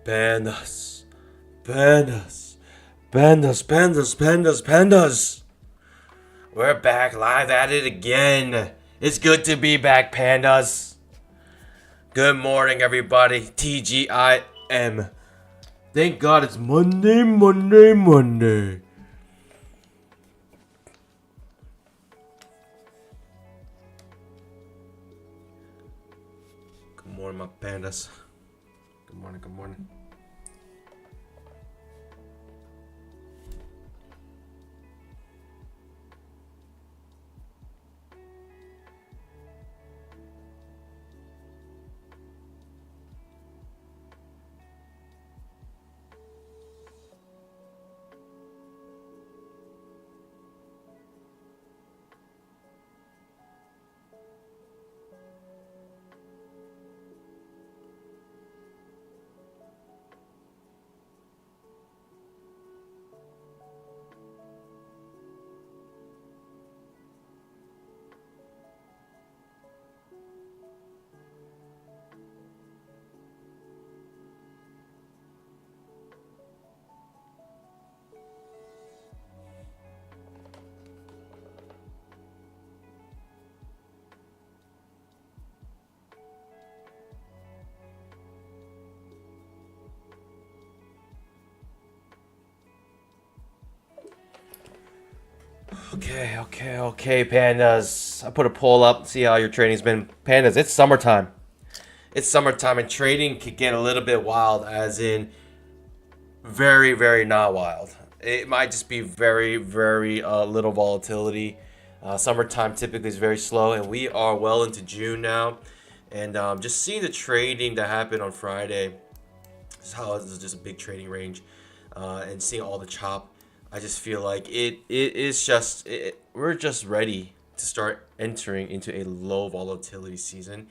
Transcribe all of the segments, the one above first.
Pandas, pandas, pandas, pandas, pandas, pandas. We're back live at it again. It's good to be back, pandas. Good morning, everybody. TGIM. Thank God it's Monday, Monday, Monday. Good morning, my pandas. Good morning, good morning. Okay, pandas. I put a poll up, see how your trading's been. Pandas, it's summertime. It's summertime, and trading could get a little bit wild, as in very, very not wild. It might just be very, very little volatility. Summertime typically is very slow, and we are well into June now. And just seeing the trading that happened on Friday, this is how this is just a big trading range, and seeing all the chop, I just feel like it is just we're just ready to start entering into a low volatility season.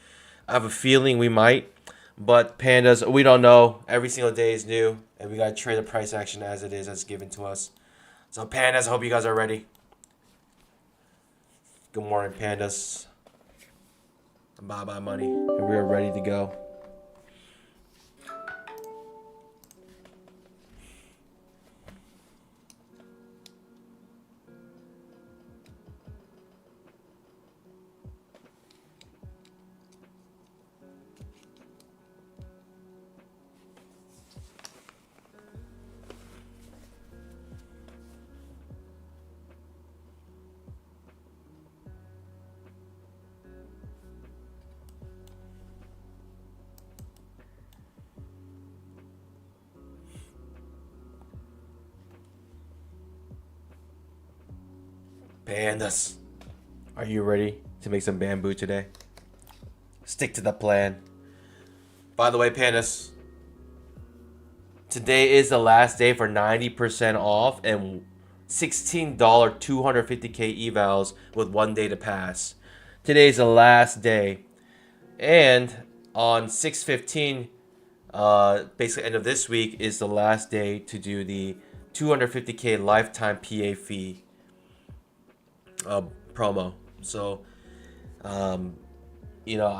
I have a feeling we might, but pandas, we don't know. Every single day is new, and we gotta trade the price action as it is, as given to us. So pandas, I hope you guys are ready. Good morning, pandas. Bye bye money, and we are ready to go. Pandas, are you ready to make some bamboo today? Stick to the plan. By the way, pandas, today is the last day for 90% off and $16 250K evals with 1 day to pass. Today's the last day. And on 6/15, basically end of this week, is the last day to do the 250K lifetime PA fee promo. So, um, you know,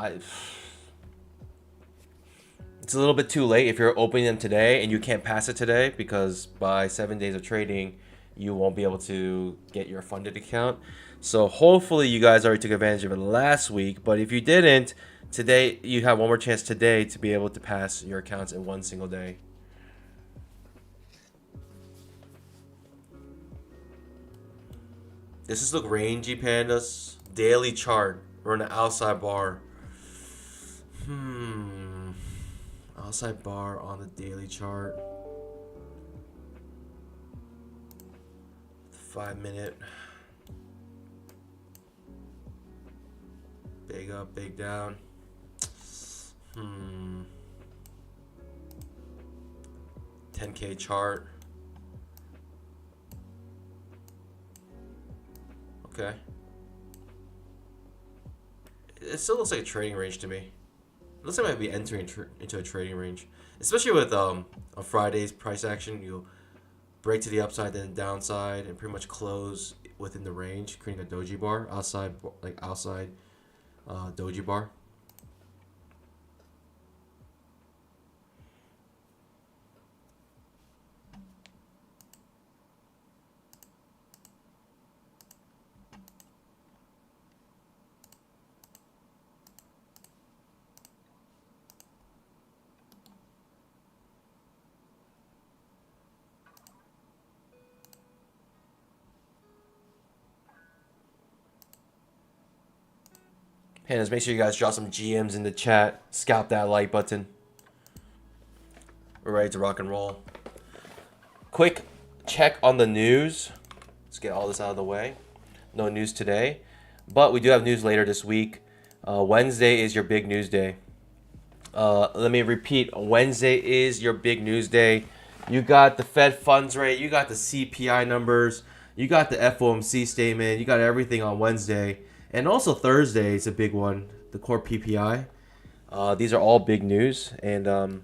it's a little bit too late if you're opening them today and you can't pass it today, because by 7 days of trading, you won't be able to get your funded account. So hopefully you guys already took advantage of it last week. But if you didn't, today you have one more chance today to be able to pass your accounts in one single day. This is look rangy, pandas. Daily chart. We're on an outside bar. Outside bar on the daily chart. 5 minute. Big up, big down. 10K chart. Okay. It still looks like a trading range to me. It looks like I might be entering into a trading range, especially with on Friday's price action. You'll break to the upside, then the downside, and pretty much close within the range, creating a doji bar outside, doji bar. Hands, make sure you guys drop some GMs in the chat. Scalp that like button. We're ready to rock and roll. Quick check on the news. Let's get all this out of the way. No news today, but we do have news later this week. Wednesday is your big news day. Let me repeat. Wednesday is your big news day. You got the Fed funds rate. You got the CPI numbers. You got the FOMC statement. You got everything on Wednesday. And also Thursday is a big one. The core PPI. These are all big news. And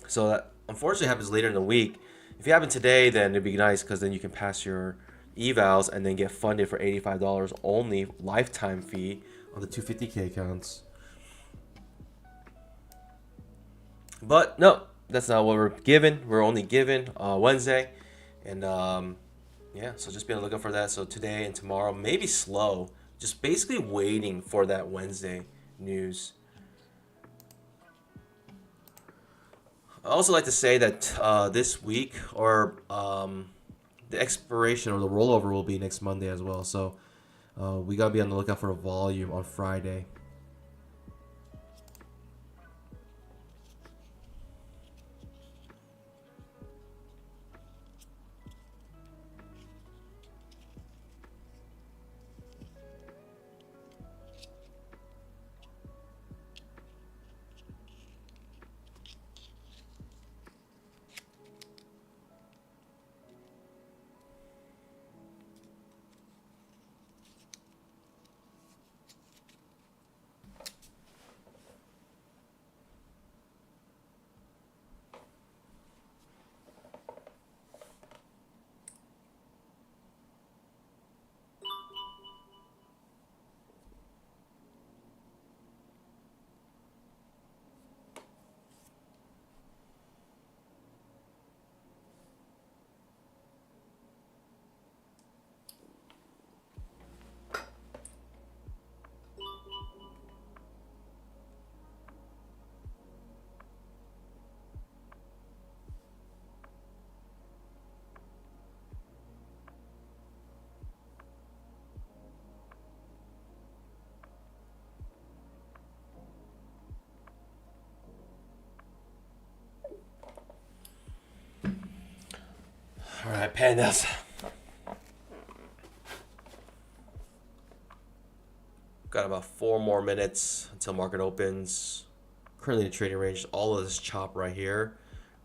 so that unfortunately happens later in the week. If you happen today, then it'd be nice because then you can pass your evals and then get funded for $85 only lifetime fee on the 250K accounts. But no, that's not what we're given. We're only given Wednesday. And yeah, so just be on the lookout for that. So today and tomorrow, maybe slow. Just basically waiting for that Wednesday news. I also like to say that this week or the expiration or the rollover will be next Monday as well. So we got to be on the lookout for a volume on Friday. All right, pandas. Got about 4 more minutes until market opens. Currently in the trading range, all of this chop right here.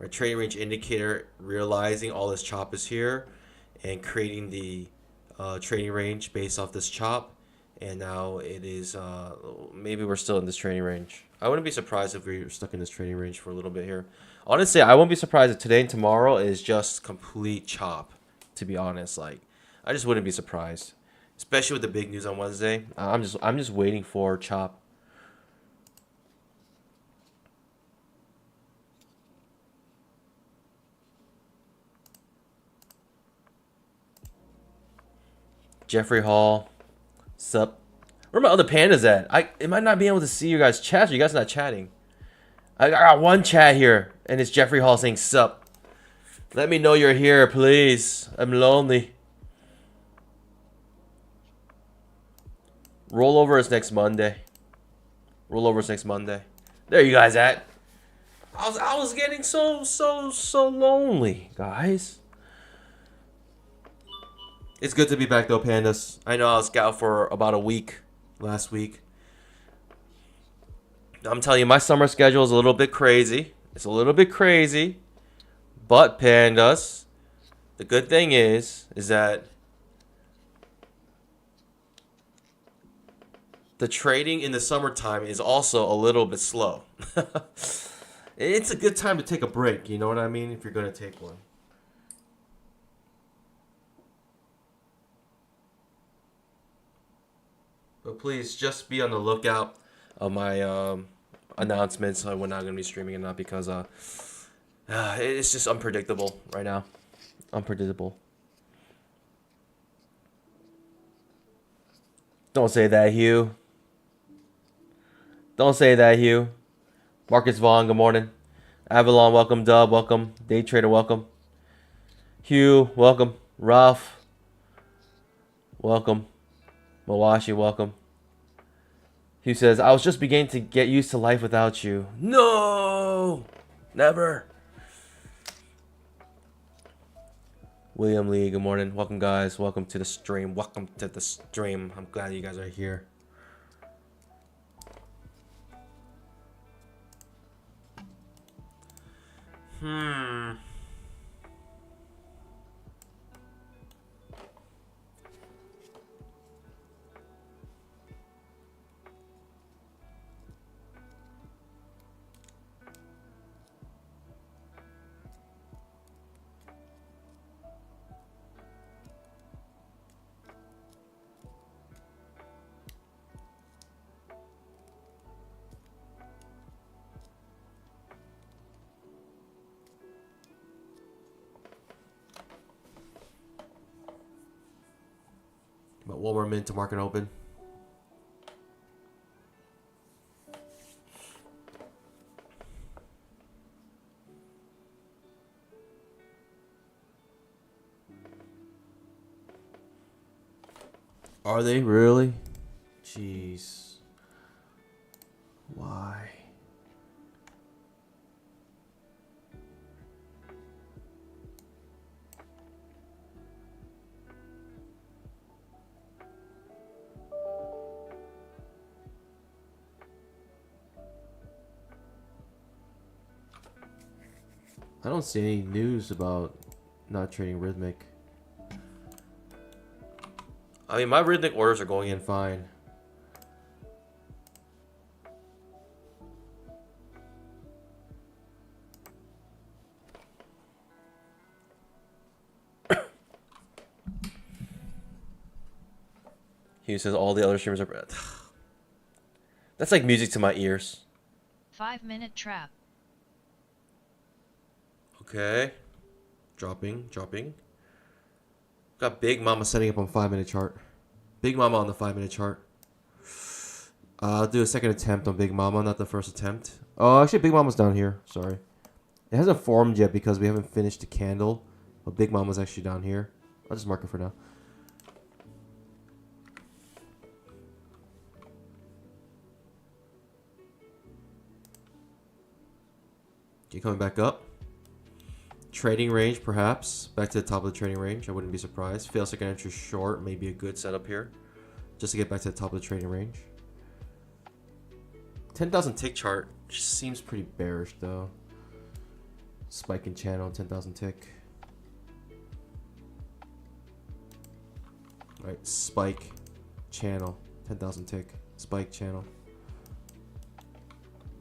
Our trading range indicator realizing all this chop is here and creating the trading range based off this chop. And now it is, maybe we're still in this trading range. I wouldn't be surprised if we were stuck in this trading range for a little bit here. Honestly, I won't be surprised if today and tomorrow is just complete chop, to be honest. Like, I just wouldn't be surprised. Especially with the big news on Wednesday. I'm just waiting for chop. Jeffrey Hall. Sup? Where my other pandas at? I might not be able to see you guys chat. You guys not chatting. I got one chat here, and it's Jeffrey Hall saying sup. Let me know you're here, please. I'm lonely. Rollover is next Monday. Rollover is next Monday. There you guys at. I was getting so lonely, guys. It's good to be back though, pandas. I know I was out for about a week last week. I'm telling you, my summer schedule is a little bit crazy. It's a little bit crazy. But pandas, the good thing is that the trading in the summertime is also a little bit slow. It's a good time to take a break, you know what I mean? If you're going to take one. But please just be on the lookout of my announcements on when I'm going to be streaming and not because it's just unpredictable right now. Unpredictable. Don't say that, Hugh. Don't say that, Hugh. Marcus Vaughn, good morning. Avalon, welcome. Dub, welcome. Day Trader, welcome. Hugh, welcome. Ralph, welcome. Mawashi, welcome. He says, I was just beginning to get used to life without you. No! Never. William Lee, good morning. Welcome, guys. Welcome to the stream. Welcome to the stream. I'm glad you guys are here. About 1 more minute to market open. Are they really? Jeez. Why? I don't see any news about not trading rhythmic. I mean, my rhythmic orders are going in fine. He says all the other streamers are... That's like music to my ears. 5-minute trap. Okay. Dropping. Got Big Mama setting up on 5-minute chart. Big Mama on the 5-minute chart. I'll do a second attempt on Big Mama, not the first attempt. Oh, actually, Big Mama's down here. Sorry. It hasn't formed yet because we haven't finished the candle. But Big Mama's actually down here. I'll just mark it for now. Okay, coming back up. Trading range, perhaps. Back to the top of the trading range. I wouldn't be surprised. Fail second entry short. Maybe a good setup here. Just to get back to the top of the trading range. 10,000 tick chart seems pretty bearish, though. Spike in channel, 10,000 tick. Alright, spike. Channel. 10,000 tick. Spike channel.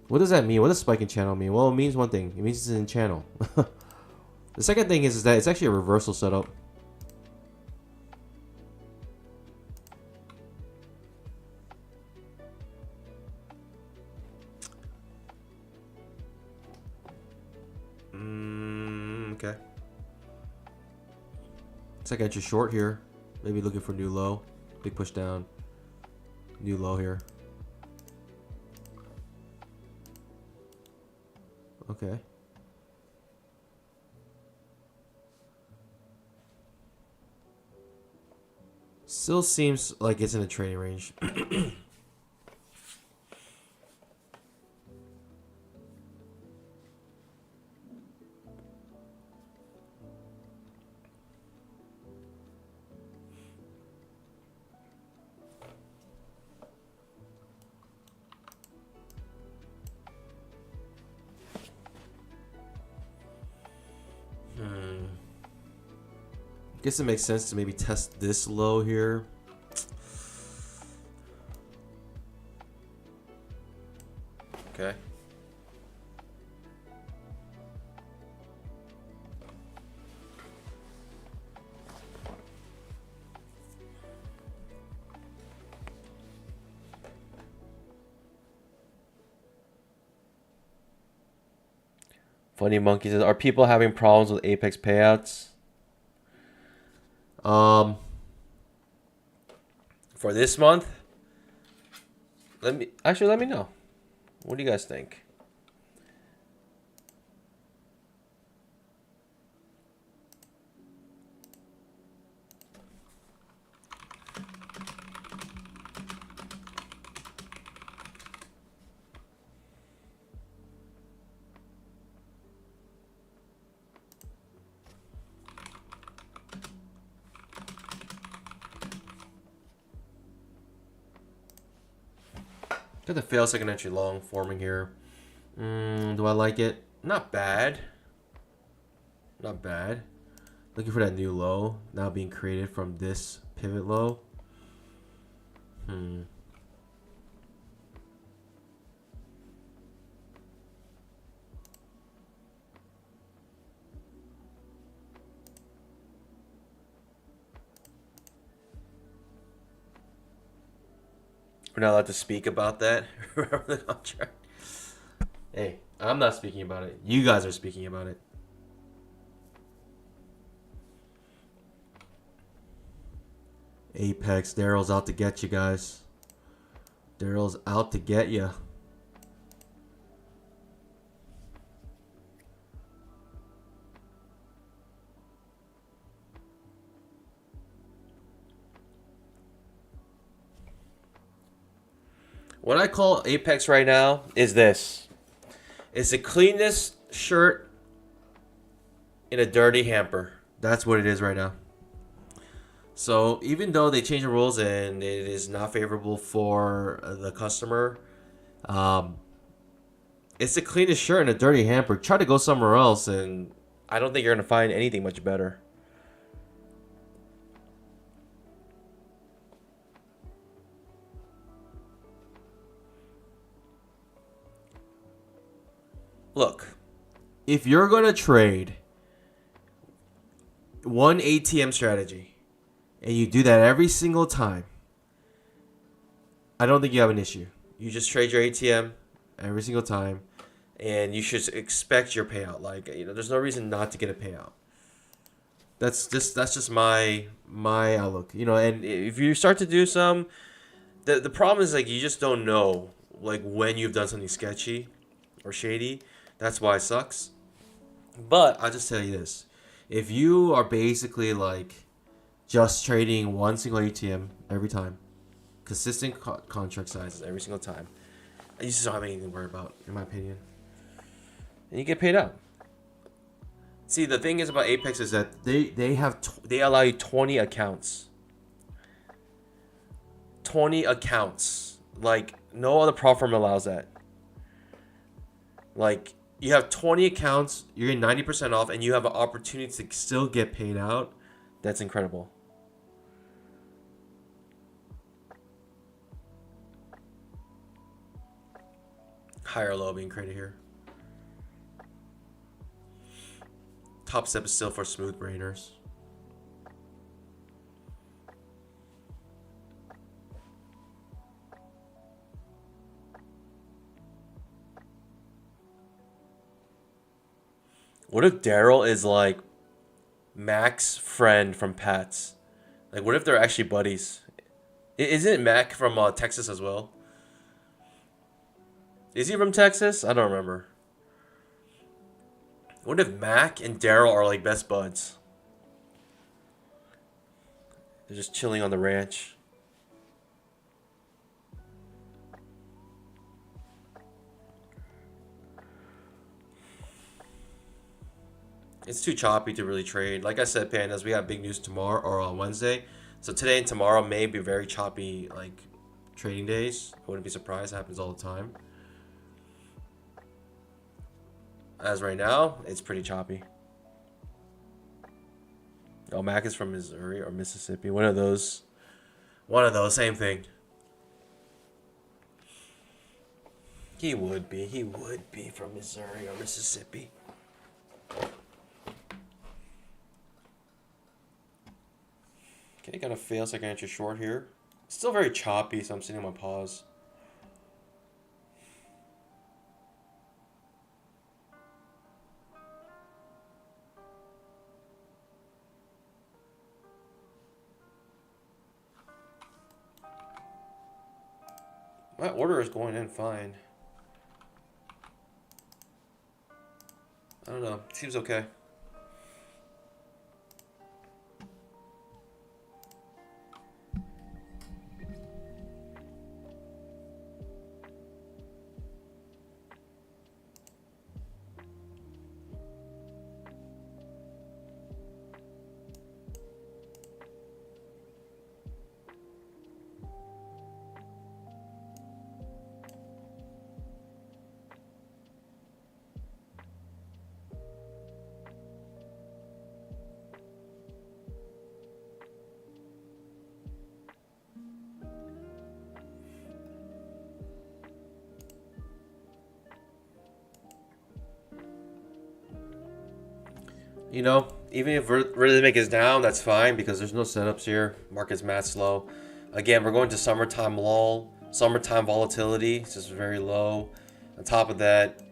What does that mean? What does spike in channel mean? Well, it means one thing. It means it's in channel. The second thing is that it's actually a reversal setup. Okay. Second entry short here. Maybe looking for new low. Big push down. New low here. Okay. Still seems like it's in a trading range. Guess it makes sense to maybe test this low here. Okay. Funny Monkey says, are people having problems with Apex payouts? For this month, let me know. What do you guys think? Got the fail second entry long forming here. Do I like it? Not bad. Not bad. Looking for that new low now being created from this pivot low. We're not allowed to speak about that. Remember the contract? Hey, I'm not speaking about it. You guys are speaking about it. Apex, Daryl's out to get you guys. Daryl's out to get you. What I call Apex right now is this. It's the cleanest shirt in a dirty hamper. That's what it is right now. So even though they change the rules and it is not favorable for the customer, it's the cleanest shirt in a dirty hamper. Try to go somewhere else and I don't think you're going to find anything much better. Look, if you're going to trade one ATM strategy and you do that every single time, I don't think you have an issue. You just trade your ATM every single time and you should expect your payout. Like, there's no reason not to get a payout. That's just my outlook. And if you start to do some, the problem is like you just don't know like when you've done something sketchy or shady. That's why it sucks. But I'll just tell you this. If you are basically like just trading one single ATM every time, consistent contract sizes every single time, you just don't have anything to worry about, in my opinion. And you get paid out. See, the thing is about Apex is that they allow you 20 accounts. 20 accounts. Like, no other platform allows that. Like, you have 20 accounts, you're getting 90% off, and you have an opportunity to still get paid out. That's incredible. Higher low being created here. Top step is still for smooth brainers. What if Daryl is like Mac's friend from Pat's? Like, what if they're actually buddies? Isn't Mac from Texas as well? Is he from Texas? I don't remember. What if Mac and Daryl are like best buds? They're just chilling on the ranch. It's too choppy to really trade. Like I said, Pandas, we have big news tomorrow or on Wednesday. So today and tomorrow may be very choppy, like, trading days. I wouldn't be surprised. It happens all the time. As right now, it's pretty choppy. Oh, Mac is from Missouri or Mississippi. One of those. Same thing. He would be. He would be from Missouri or Mississippi. Okay, got a fail second entry short here. Still very choppy, so I'm sitting on my pause. My order is going in fine. I don't know. Seems okay. you know, even if rhythmic is down, that's fine because there's no setups here. Market's mad slow. Again, we're going to summertime lull, summertime volatility. It's just very low. On top of that,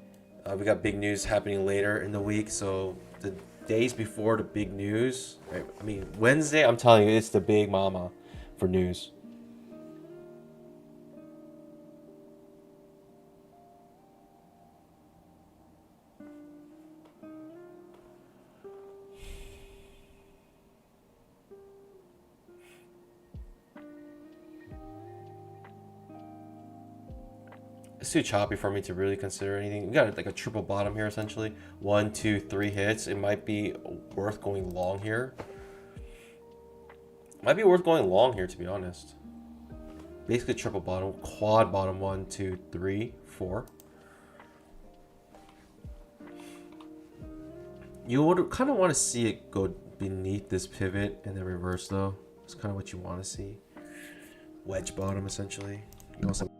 we got big news happening later in the week. So the days before the big news, right? I mean, Wednesday, I'm telling you, it's the big mama for news. It's too choppy for me to really consider anything. We got like a triple bottom here essentially. 1, 2, 3 hits. It might be worth going long here. Might be worth going long here, to be honest. Basically triple bottom, quad bottom. 1, 2, 3, 4. You would kind of want to see it go beneath this pivot and then reverse though. It's kind of what you want to see. Wedge bottom essentially. You want some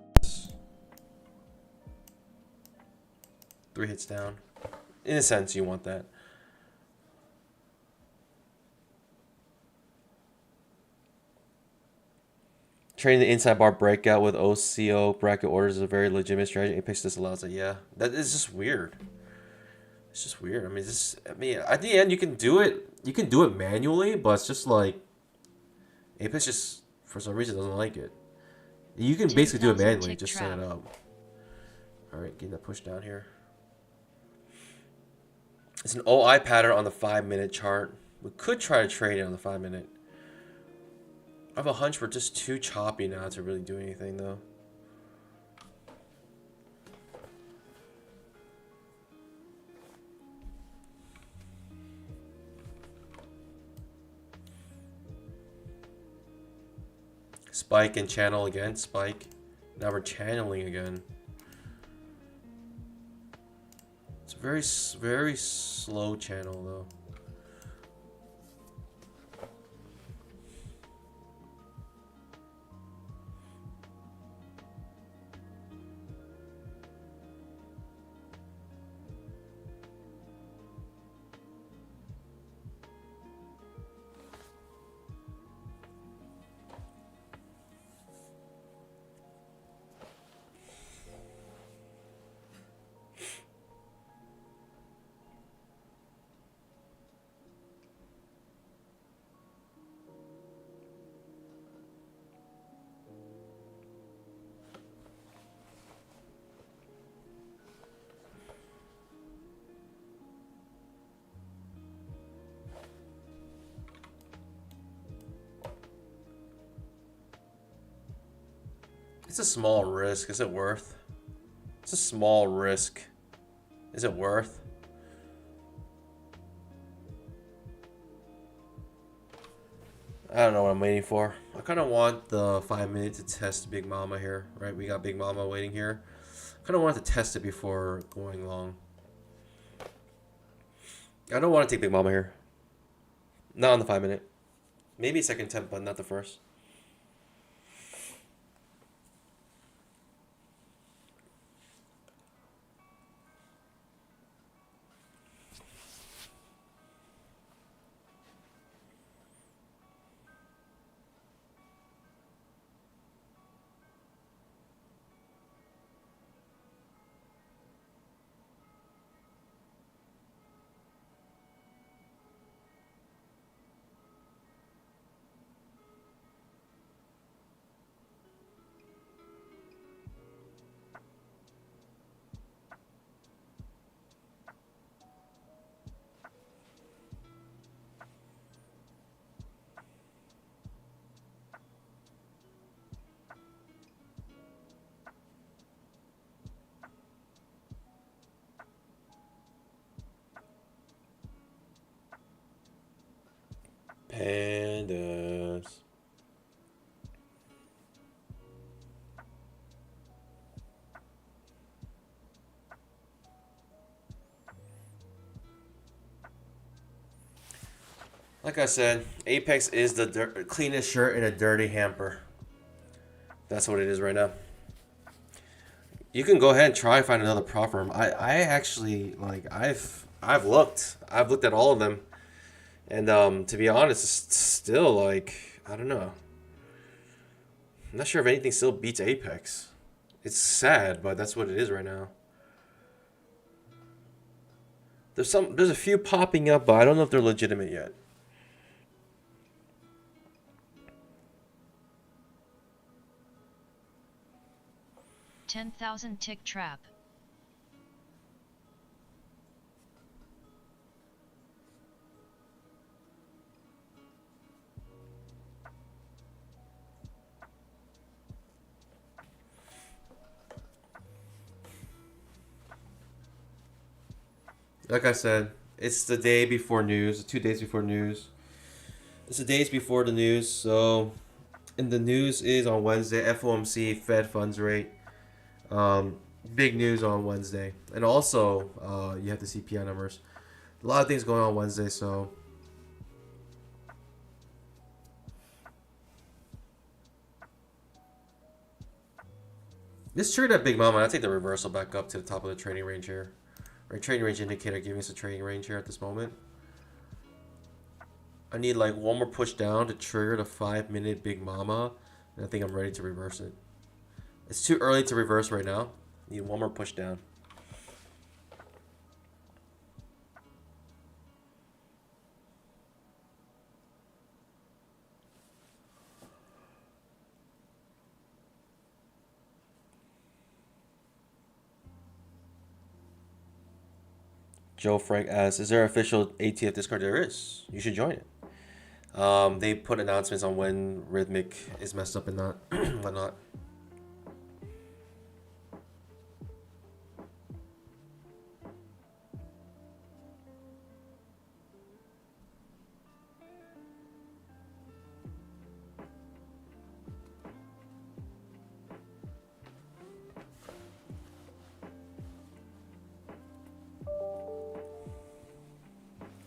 3 hits down. In a sense, you want that. Trading the inside bar breakout with OCO bracket orders is a very legitimate strategy. Apex disallows it. Yeah, that is just weird. It's just weird. I mean, at the end you can do it. You can do it manually, but it's just like Apex just for some reason doesn't like it. You can basically do it manually. Just set it up. All right, getting that push down here. It's an OI pattern on the 5-minute chart. We could try to trade it on the 5-minute. I have a hunch we're just too choppy now to really do anything though. Spike and channel again, spike. Now we're channeling again. It's a very slow channel though. It's a small risk. Is it worth? It's a small risk. Is it worth? I don't know what I'm waiting for. I kind of want the 5-minute to test Big Mama here, right? We got Big Mama waiting here. I kind of want to test it before going long. I don't want to take Big Mama here. Not on the 5-minute. Maybe second attempt, but not the first. Pandas. Like I said, Apex is the cleanest shirt in a dirty hamper. That's what it is right now. You can go ahead and try and find another prop firm. I actually like I've looked at all of them. And to be honest, it's still like, I don't know. I'm not sure if anything still beats Apex. It's sad, but that's what it is right now. There's a few popping up, but I don't know if they're legitimate yet. 10,000 tick trap. Like I said, it's the day before news, 2 days before news. It's the days before the news, so and the news is on Wednesday. FOMC Fed funds rate. Um, Big news on Wednesday, and also you have the CPI numbers. A lot of things going on Wednesday, so this triggered that big mama. I take the reversal back up to the top of the trading range here. Right, trading range indicator giving us a trading range here at this moment. I need like one more push down to trigger the 5-minute big mama, and I think I'm ready to reverse it. It's too early to reverse right now. Need one more push down. Joe Frank asks, "Is there an official ATF Discord?" There is. You should join it. They put announcements on when Rhythmic is messed up and not whatnot.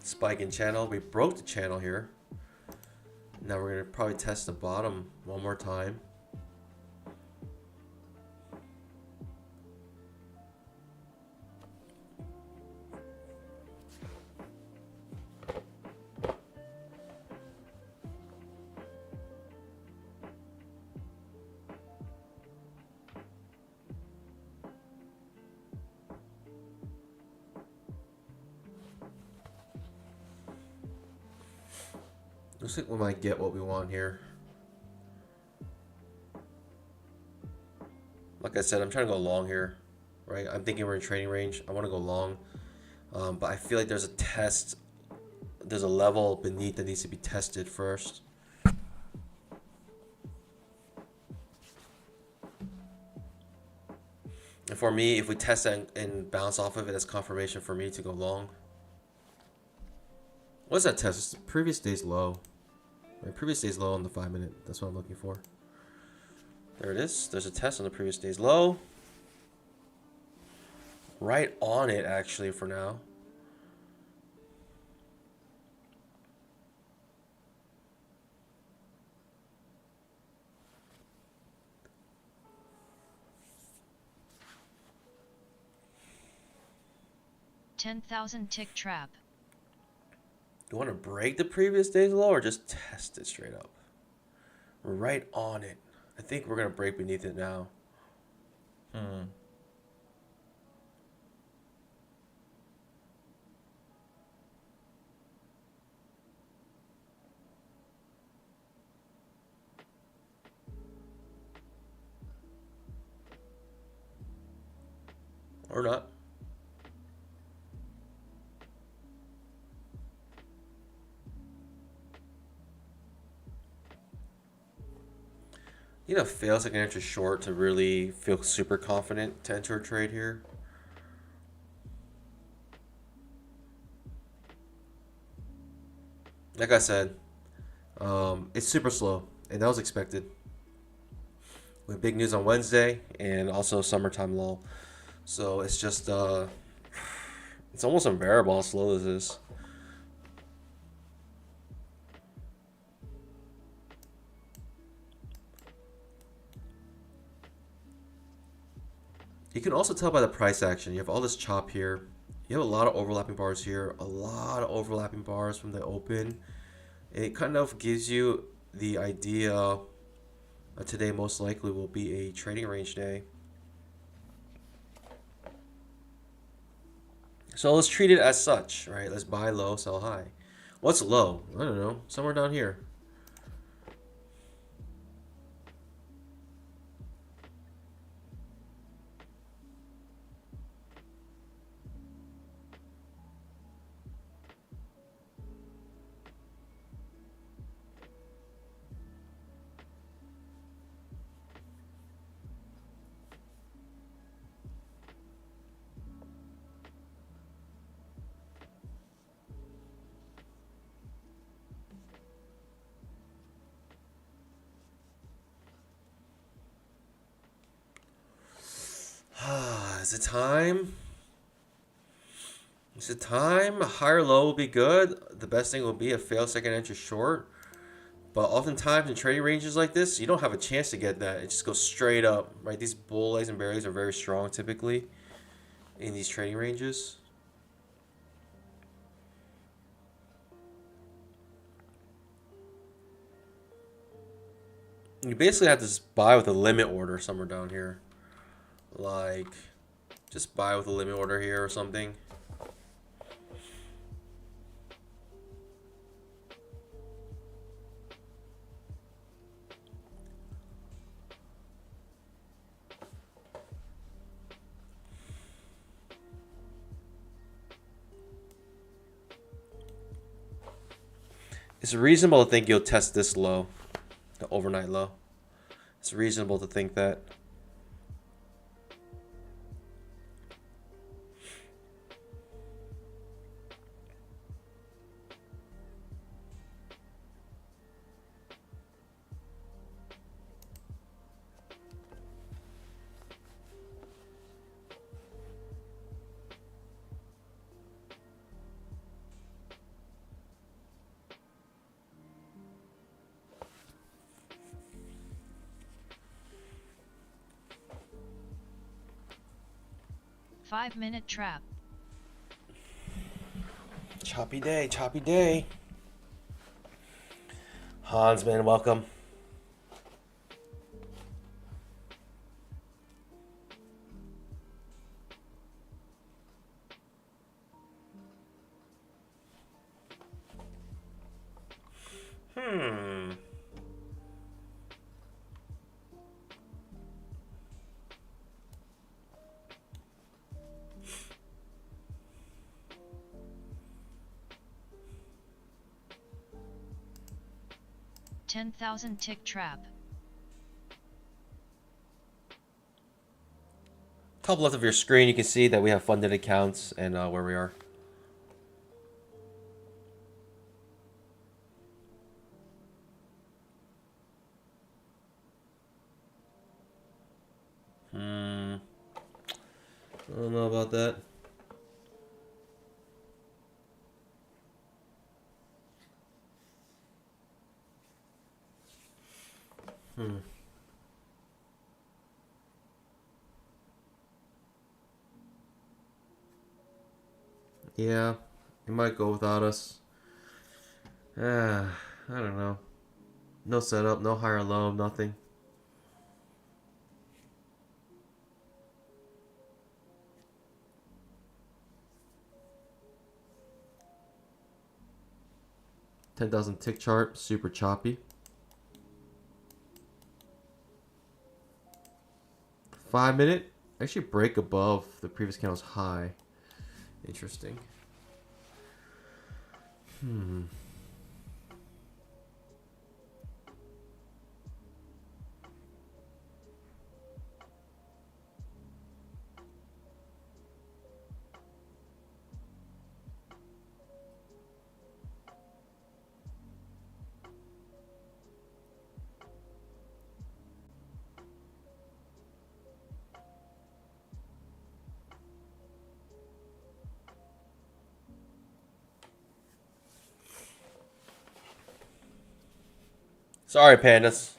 Spike in channel. We broke the channel here. Now we're gonna probably test the bottom one more time. Looks like we might get what we want here. Like I said, I'm trying to go long here, right? I'm thinking we're in trading range. I want to go long, but I feel like there's a test. There's a level beneath that needs to be tested first. And for me, if we test that and bounce off of it, that's confirmation for me to go long. What's that test? It's the previous day's low. My previous day's low on the 5-minute. That's what I'm looking for. There it is. There's a test on the previous day's low. Right on it, actually, for now. $10,000 tick trap. Do you want to break the previous day's low or just test it straight up? We're right on it. I think we're going to break beneath it now. Or not. You know, fails like an enter short to really feel super confident to enter a trade here. Like I said, it's super slow, and that was expected. We have big news on Wednesday, and also summertime lull. So it's just, it's almost unbearable how slow this is. You can also tell by the price action. You have all this chop here. You have a lot of overlapping bars here, a lot of overlapping bars from the open. And it kind of gives you the idea that today most likely will be a trading range day. So let's treat it as such, right? Let's buy low, sell high. What's low? I don't know, somewhere down here. Is it time? Is it time? A higher low will be good. The best thing will be a failed second entry short. But oftentimes in trading ranges like this, you don't have a chance to get that. It just goes straight up, right? These bull legs and bear legs are very strong typically in these trading ranges. You basically have to just buy with a limit order somewhere down here. Like, just buy with a limit order here or something. It's reasonable to think you'll test this low, the overnight low. It's reasonable to think that. Five-minute trap. Choppy day, choppy day. Hans, man, welcome. Hmm. $10,000 tick trap. Top left of your screen, you can see that we have funded accounts and where we are. I don't know about that. Yeah, it might go without us. I don't know. No setup, no higher low, nothing. $10,000 tick chart, super choppy. 5 minute, actually break above the previous candle's high. Interesting. Sorry, pandas.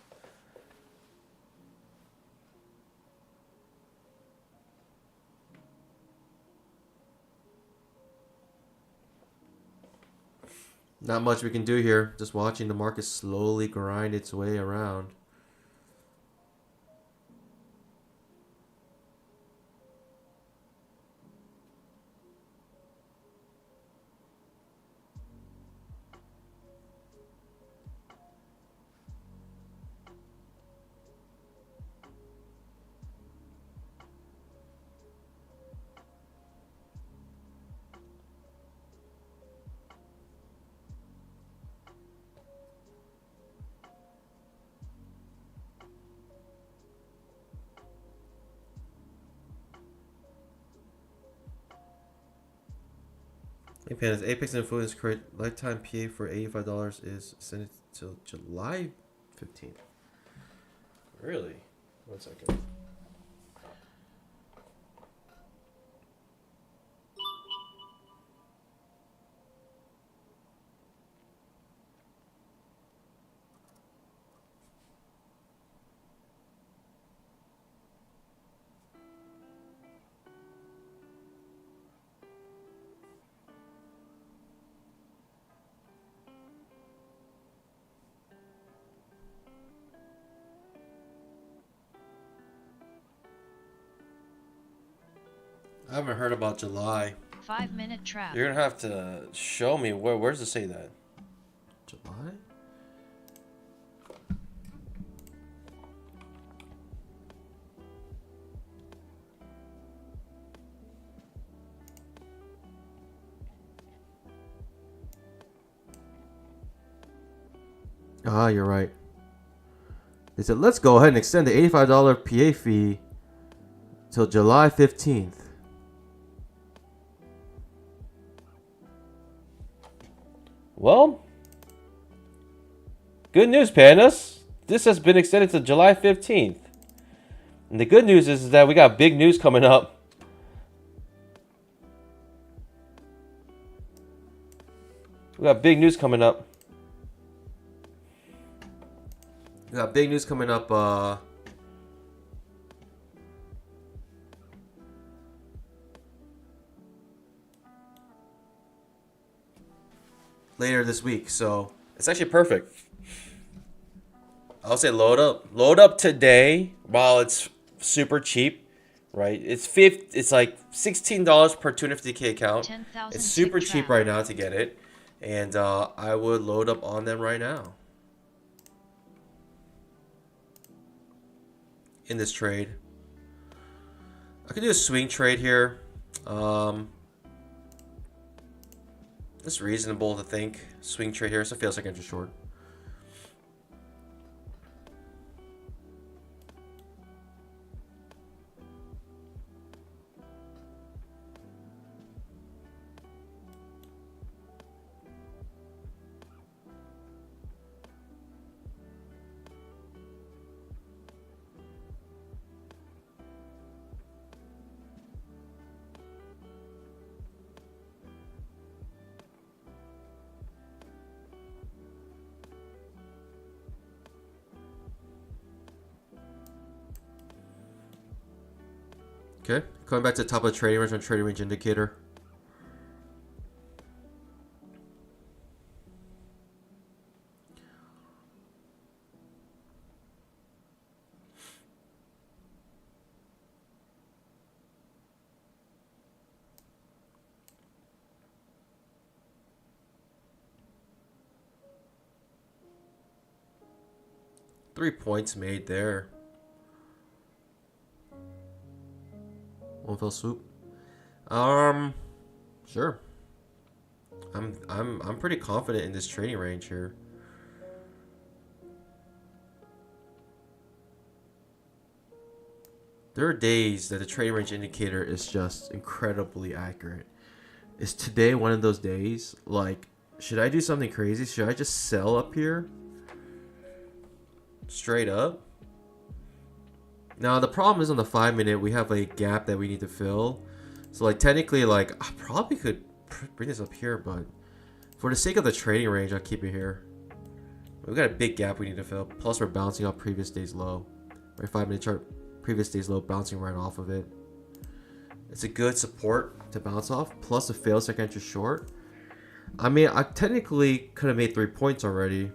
Not much we can do here. Just watching the market slowly grind its way around. Hey Pandas, Apex Influence create lifetime PA for $85 is extended till July 15th. Really? 1 second. I haven't heard about July. 5-minute trap. You're gonna have to show me where's it say that? July? Ah, you're right. They said, let's go ahead and extend the $85 PA fee till July 15th. Well, good news, Pandas. This has been extended to July 15th. And the good news is that we got big news coming up. We got big news coming up. Later this week, so it's actually perfect. I'll say load up today while it's super cheap, right? It's like $16 per 250K account. 10,000 It's super tick cheap trap. right now to get it, and I would load up on them right now in this trade. I could do a swing trade here. It's reasonable to think swing trade here, so it feels like interest short. Okay, coming back to the top of the trading range on trading range indicator. Three points made there. One fell swoop. Sure. I'm pretty confident in this trading range here. There are days that the trading range indicator is just incredibly accurate. Is today one of those days? Like, should I do something crazy? Should I just sell up here? Straight up? Now, the problem is on the 5-minute, we have a gap that we need to fill. So, like, technically, like, I probably could bring this up here, but for the sake of the trading range, I'll keep it here. We've got a big gap we need to fill. Plus, we're bouncing off previous day's low. Right, 5-minute chart, previous day's low, bouncing right off of it. It's a good support to bounce off. Plus, a fail second entry short. I mean, I technically could have made 3 points already.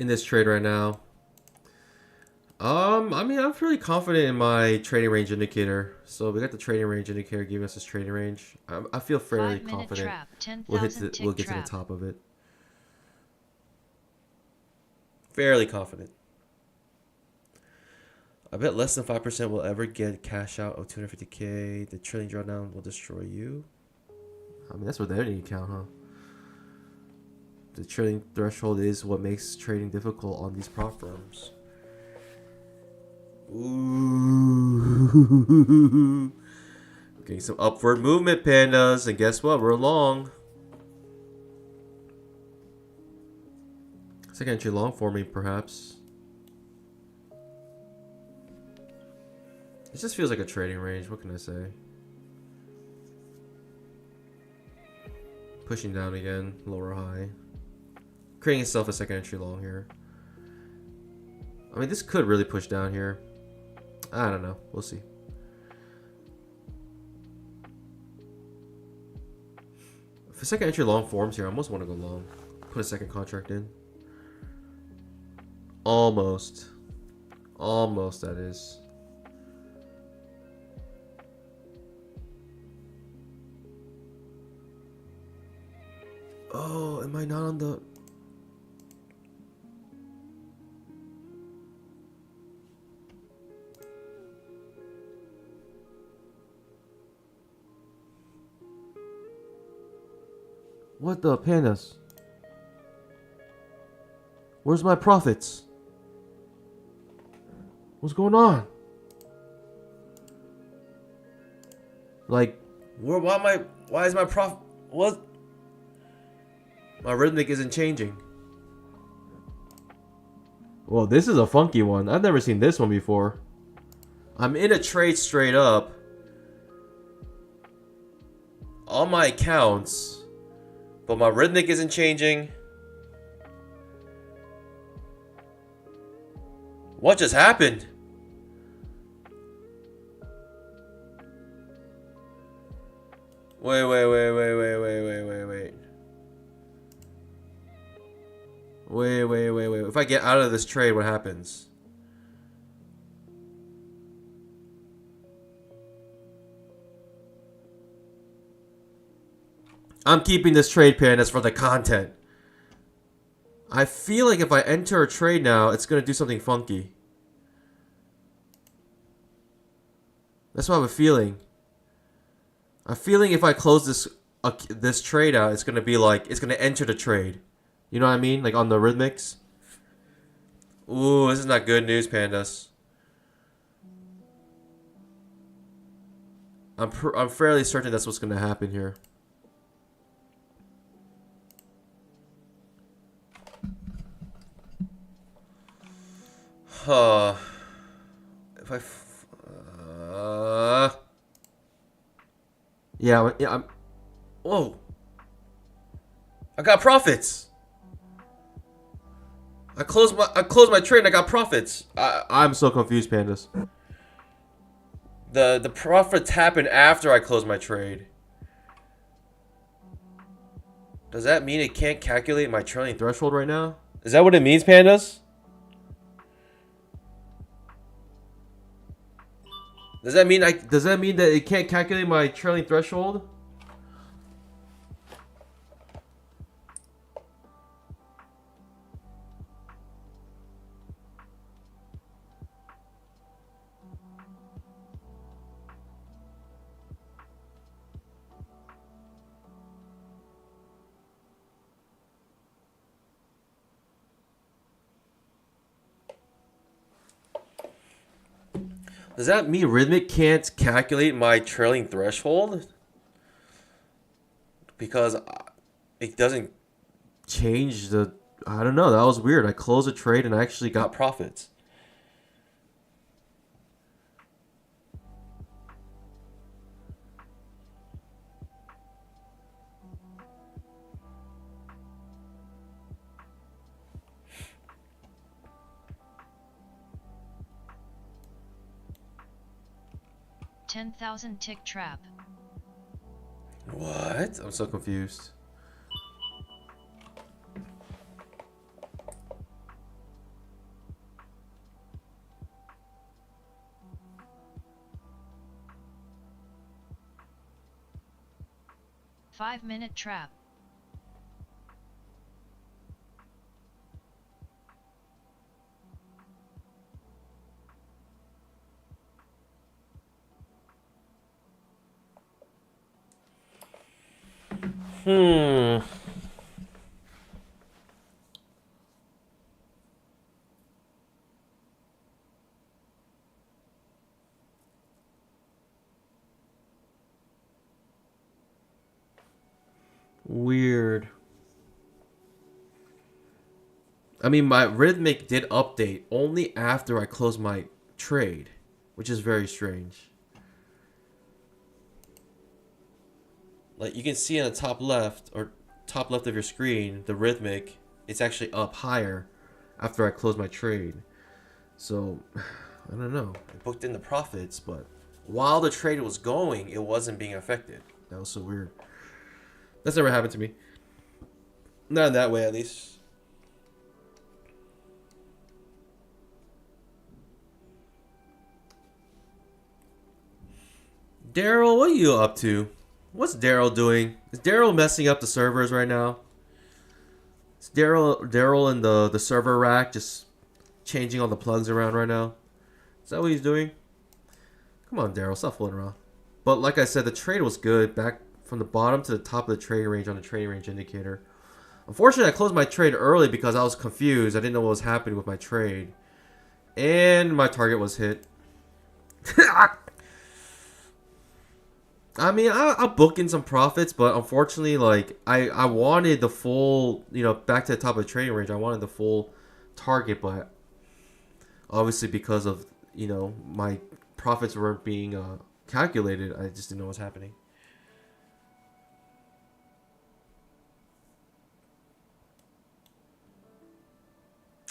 In this trade right now. I mean, I'm fairly confident in my trading range indicator. So we got the trading range indicator giving us this trading range. I feel fairly 5 minute confident trap. 10,000 we'll tick get to the trap. top of it. Fairly confident. I bet less than 5% will ever get cash out of 250k. The trading drawdown will destroy you. I mean, that's what they need to count, huh? The trading threshold is what makes trading difficult on these prop firms. Ooh. Getting some upward movement, pandas. And guess what? We're long. Second entry long for me, perhaps. It just feels like a trading range. What can I say? Pushing down again. Lower high. Creating itself a second entry long here. I mean, this could really push down here. I don't know. We'll see. If a second entry long forms here, I almost want to go long. Put a second contract in. Almost. Almost, that is. Oh, am I not on the... What the pandas? Where's my profits? What's going on? Like, why is my profit? What? My rhythmic isn't changing. Well, this is a funky one. I've never seen this one before. I'm in a trade straight up. On my accounts. But my rhythmic isn't changing. What just happened? Wait. Wait. If I get out of this trade, what happens? I'm keeping this trade, pandas, for the content. I feel like if I enter a trade now, it's going to do something funky. That's what I have a feeling. I'm feeling if I close this trade out, it's going to be like, it's going to enter the trade. You know what I mean? Like on the rhythmics. Ooh, this is not good news, pandas. I'm fairly certain that's what's going to happen here. If I... Yeah, I'm... Whoa. I got profits. I closed my trade and I got profits. I'm so confused, pandas. The profits happened after I closed my trade. Does that mean it can't calculate my trailing threshold right now? Is that what it means, pandas? Does that mean that it can't calculate my trailing threshold? Does that mean Rhythmic can't calculate my trailing threshold? Because it doesn't change the... I don't know. That was weird. I closed a trade and I actually got profits. $10,000 tick trap. What? I'm so confused. Five-minute trap. Weird. I mean, my Rhythmic did update only after I closed my trade, which is very strange. Like, you can see on the top left of your screen, the Rhythmic, it's actually up higher after I closed my trade. So, I don't know. I booked in the profits, but while the trade was going, it wasn't being affected. That was so weird. That's never happened to me. Not in that way, at least. Daryl, what are you up to? What's Daryl doing? Is Daryl messing up the servers right now? Is Daryl in the server rack just changing all the plugs around right now? Is that what he's doing? Come on, Daryl, stop fooling around. But like I said, the trade was good. Back from the bottom to the top of the trading range on the trading range indicator. Unfortunately, I closed my trade early because I was confused. I didn't know what was happening with my trade. And my target was hit. I mean, I'll book in some profits, but unfortunately, like, I wanted the full, back to the top of the trading range. I wanted the full target, but obviously because of, my profits weren't being calculated, I just didn't know what was happening.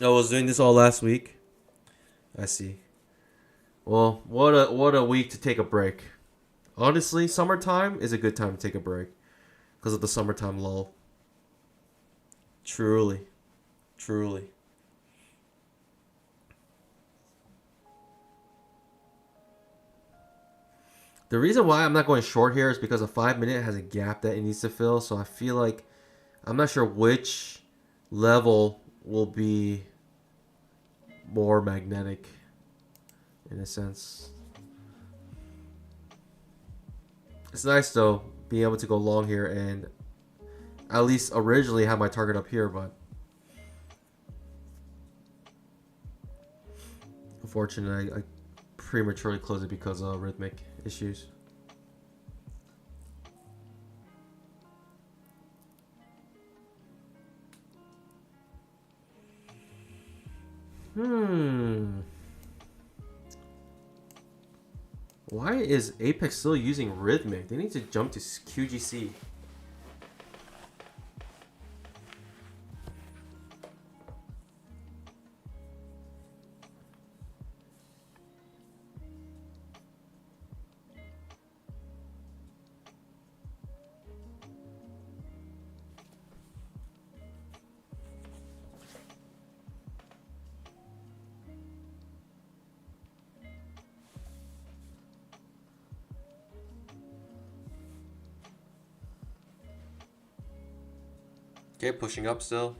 I was doing this all last week. I see. Well, what a week to take a break. Honestly, summertime is a good time to take a break because of the summertime lull. Truly. Truly. The reason why I'm not going short here is because a 5-minute has a gap that it needs to fill. So I feel like I'm not sure which level will be more magnetic in a sense. It's nice though being able to go long here and at least originally have my target up here, but unfortunately I prematurely closed it because of rhythmic issues. Why is Apex still using rhythmic? They need to jump to QGC. Okay, pushing up still.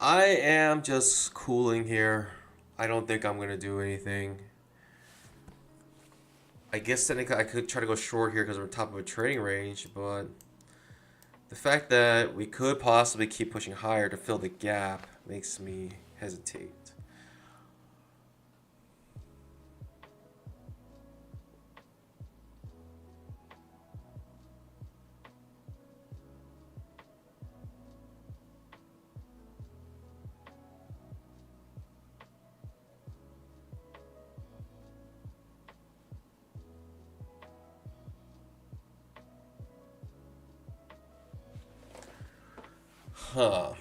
I am just cooling here. I don't think I'm gonna do anything. I guess technically I could try to go short here because we're top of a trading range, but the fact that we could possibly keep pushing higher to fill the gap makes me hesitate. Huh.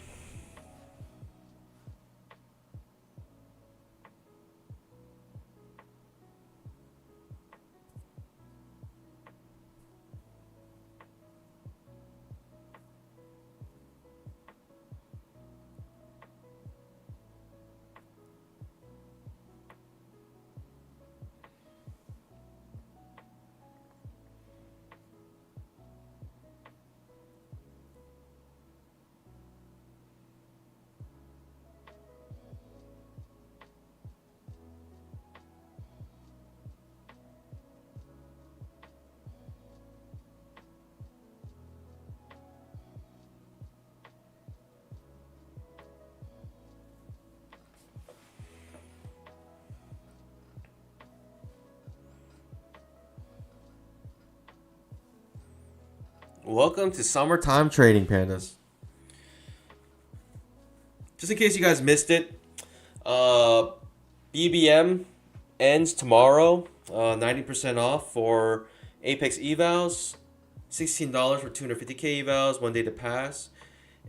Welcome to summertime trading, pandas. Just in case you guys missed it, uh, BBM ends tomorrow. 90% off for Apex evals. $16 for 250k evals, 1 day to pass.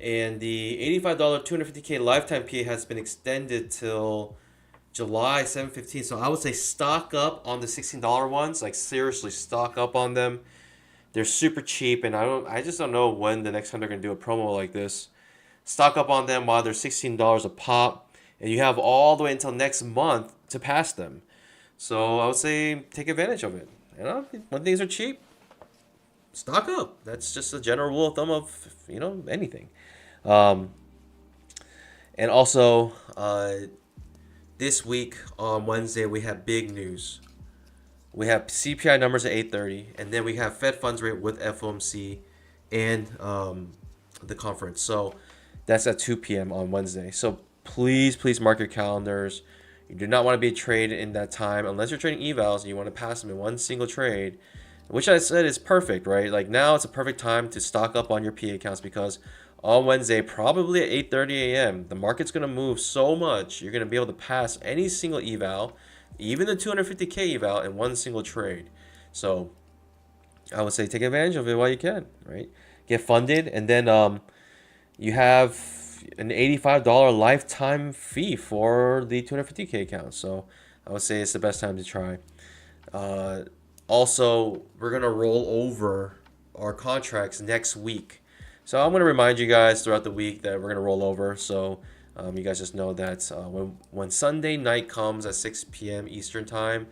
And the $85 250k lifetime PA has been extended till July 7/15. So I would say stock up on the $16 ones. Like seriously, stock up on them. They're super cheap, and I just don't know when the next time they're gonna do a promo like this. Stock up on them while they're $16 a pop, and you have all the way until next month to pass them. So I would say take advantage of it. You know, when things are cheap, stock up. That's just a general rule of thumb of anything. Um, and also, this week on Wednesday we have big news. We have CPI numbers at 8:30, and then we have Fed funds rate with FOMC and the conference. So that's at 2 p.m. on Wednesday. So please mark your calendars. You do not want to be traded in that time unless you're trading evals and you want to pass them in one single trade, which I said is perfect, right? Like now it's a perfect time to stock up on your PA accounts because on Wednesday, probably at 8:30 a.m., the market's going to move so much, you're going to be able to pass any single eval, even the 250k eval, in one single trade. So I would say take advantage of it while you can, right? Get funded, and then you have an $85 lifetime fee for the 250k account. So I would say it's the best time to try. Also, we're going to roll over our contracts next week. So I'm going to remind you guys throughout the week that we're going to roll over. So you guys just know that when Sunday night comes at 6 p.m. Eastern time,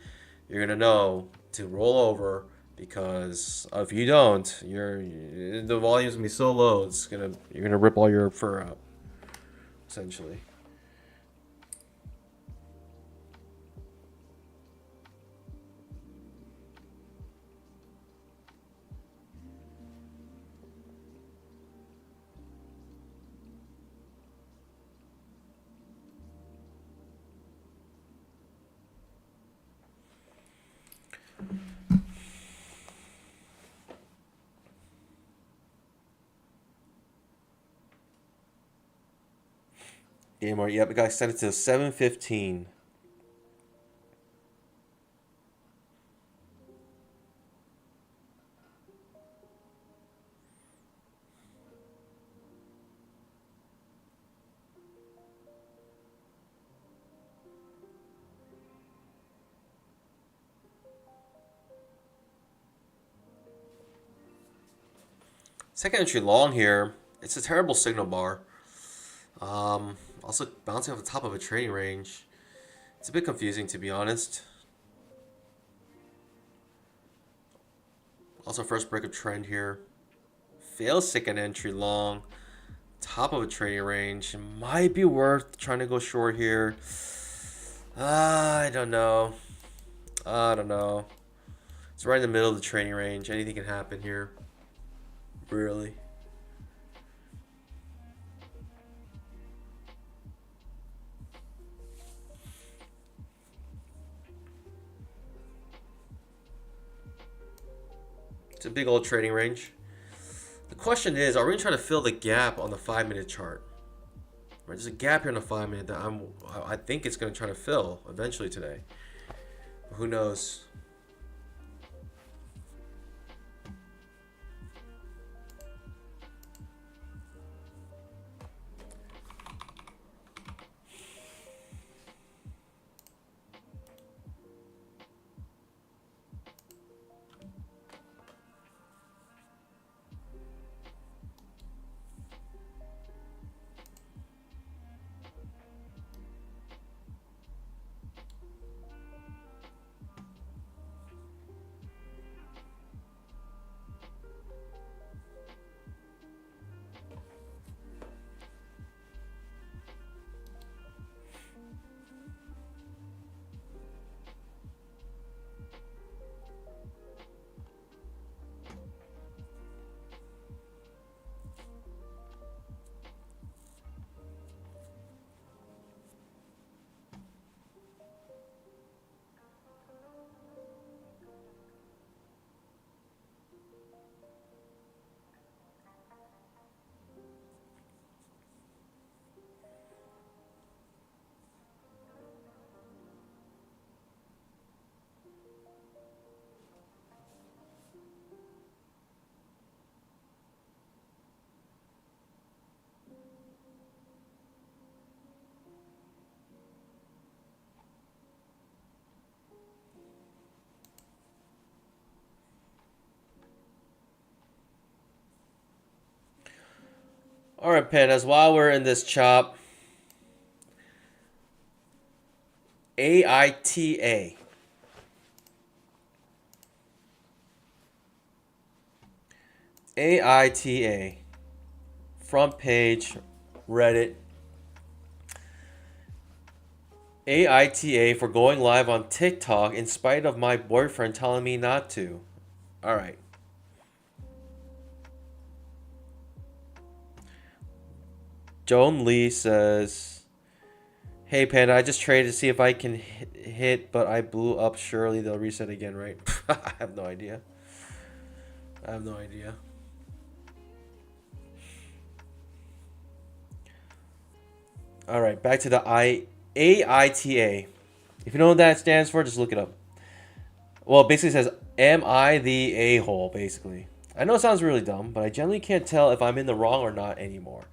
you're going to know to roll over because if you don't, the volume's going to be so low, you're going to rip all your fur out, essentially. Gamer, yep, it got extended to 7:15. Second entry long here. It's a terrible signal bar. Also bouncing off the top of a trading range. It's a bit confusing, to be honest. Also, first break of trend here. Fails second entry long. Top of a trading range. It might be worth trying to go short here. I don't know. I don't know. It's right in the middle of the trading range. Anything can happen here. Really. It's a big old trading range. The question is, are we trying to fill the gap on the 5-minute chart? Right, there's a gap here on the 5-minute that I think it's going to try to fill eventually today. But who knows? All right, pandas. While we're in this chop, AITA. AITA. Front page, Reddit. AITA for going live on TikTok in spite of my boyfriend telling me not to. All right. Joan Lee says, "Hey Panda, I just traded to see if I can hit, but I blew up. Surely they'll reset again, right?" I have no idea. I have no idea. All right, back to the AITA. If you know what that stands for, just look it up. Well, it basically says, "Am I the a-hole?" Basically. I know it sounds really dumb, but I generally can't tell if I'm in the wrong or not anymore.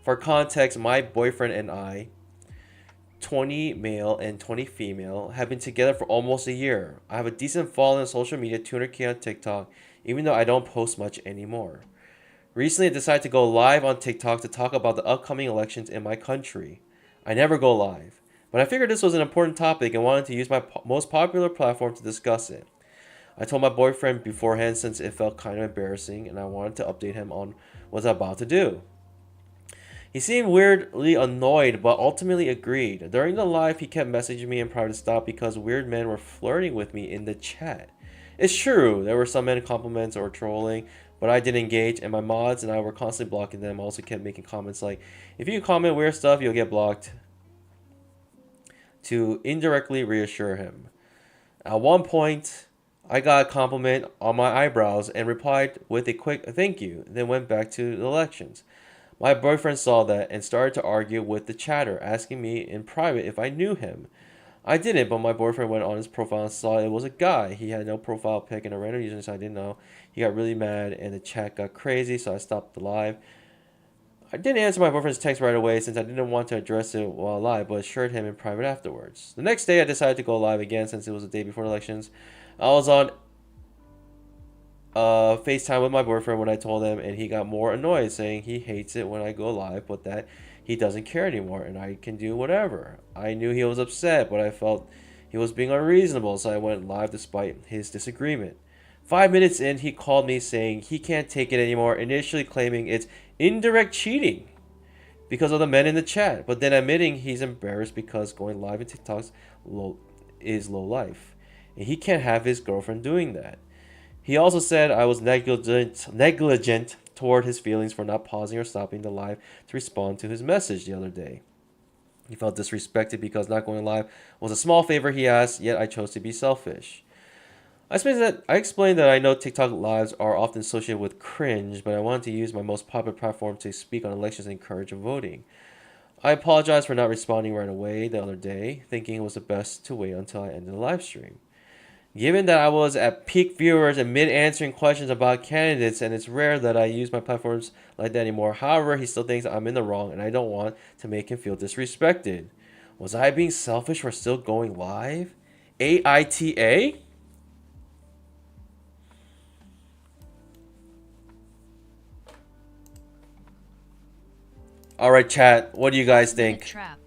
For context, my boyfriend and I, 20 male and 20 female, have been together for almost a year. I have a decent following on social media, 200K on TikTok, even though I don't post much anymore. Recently, I decided to go live on TikTok to talk about the upcoming elections in my country. I never go live, but I figured this was an important topic and wanted to use my most popular platform to discuss it. I told my boyfriend beforehand since it felt kind of embarrassing and I wanted to update him on what I was about to do. He seemed weirdly annoyed, but ultimately agreed. During the live, he kept messaging me in private to stop because weird men were flirting with me in the chat. It's true, there were some men compliments or trolling, but I didn't engage, and my mods and I were constantly blocking them. Also kept making comments like, "If you comment weird stuff, you'll get blocked," to indirectly reassure him. At one point, I got a compliment on my eyebrows and replied with a quick "thank you," then went back to the elections. My boyfriend saw that and started to argue with the chatter, asking me in private if I knew him. I didn't, but my boyfriend went on his profile and saw it was a guy. He had no profile pic and a random user, so I didn't know. He got really mad and the chat got crazy, so I stopped the live. I didn't answer my boyfriend's text right away since I didn't want to address it while live, but assured him in private afterwards. The next day, I decided to go live again since it was the day before elections. I was on FaceTime with my boyfriend when I told him, and he got more annoyed, saying he hates it when I go live, but that he doesn't care anymore and I can do whatever. I knew he was upset, but I felt he was being unreasonable, so I went live despite his disagreement. 5 minutes in, he called me saying he can't take it anymore, initially claiming it's indirect cheating because of the men in the chat, but then admitting he's embarrassed because going live in TikToks is low life. And he can't have his girlfriend doing that. He also said I was negligent toward his feelings for not pausing or stopping the live to respond to his message the other day. He felt disrespected because not going live was a small favor he asked, yet I chose to be selfish. I explained that I know TikTok lives are often associated with cringe, but I wanted to use my most popular platform to speak on elections and encourage voting. I apologized for not responding right away the other day, thinking it was the best to wait until I ended the live stream. Given that I was at peak viewers and mid answering questions about candidates, and it's rare that I use my platforms like that anymore, however, he still thinks I'm in the wrong and I don't want to make him feel disrespected. Was I being selfish for still going live? AITA? Alright, chat, what do you guys think? Trap.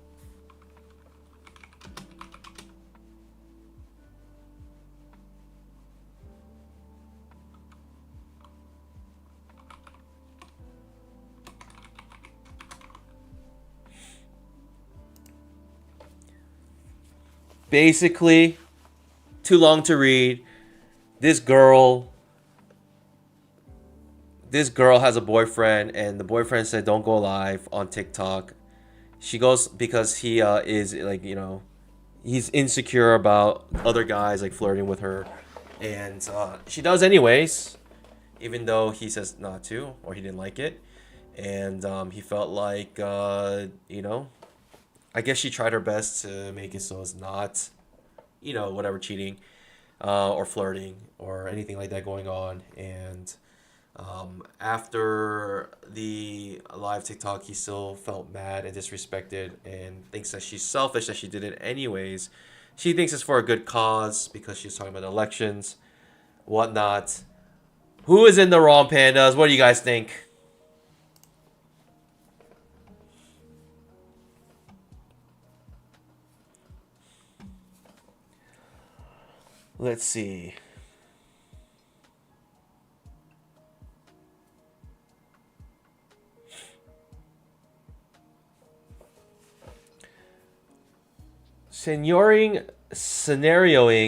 Basically, too long to read. This girl has a boyfriend, and the boyfriend said don't go live on TikTok. She goes because he is like, he's insecure about other guys like flirting with her, and she does anyways, even though he says not to or he didn't like it, and he felt like I guess she tried her best to make it so it's not, whatever, cheating, or flirting or anything like that going on. And after the live TikTok, he still felt mad and disrespected and thinks that she's selfish that she did it anyways. She thinks it's for a good cause because she's talking about elections, whatnot. Who is in the wrong, pandas? What do you guys think? Let's see. Scenarioing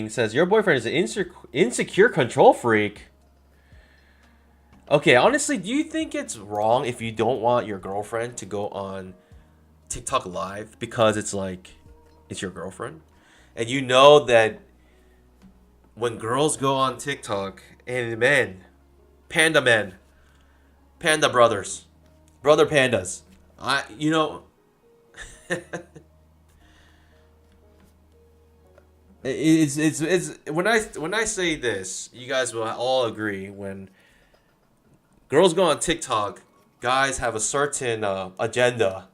says your boyfriend is an insecure control freak. Okay, honestly, do you think it's wrong if you don't want your girlfriend to go on TikTok live because it's like it's your girlfriend? And you know that when girls go on TikTok and men, panda brothers, brother pandas, it's when I say this, you guys will all agree. When girls go on TikTok, guys have a certain agenda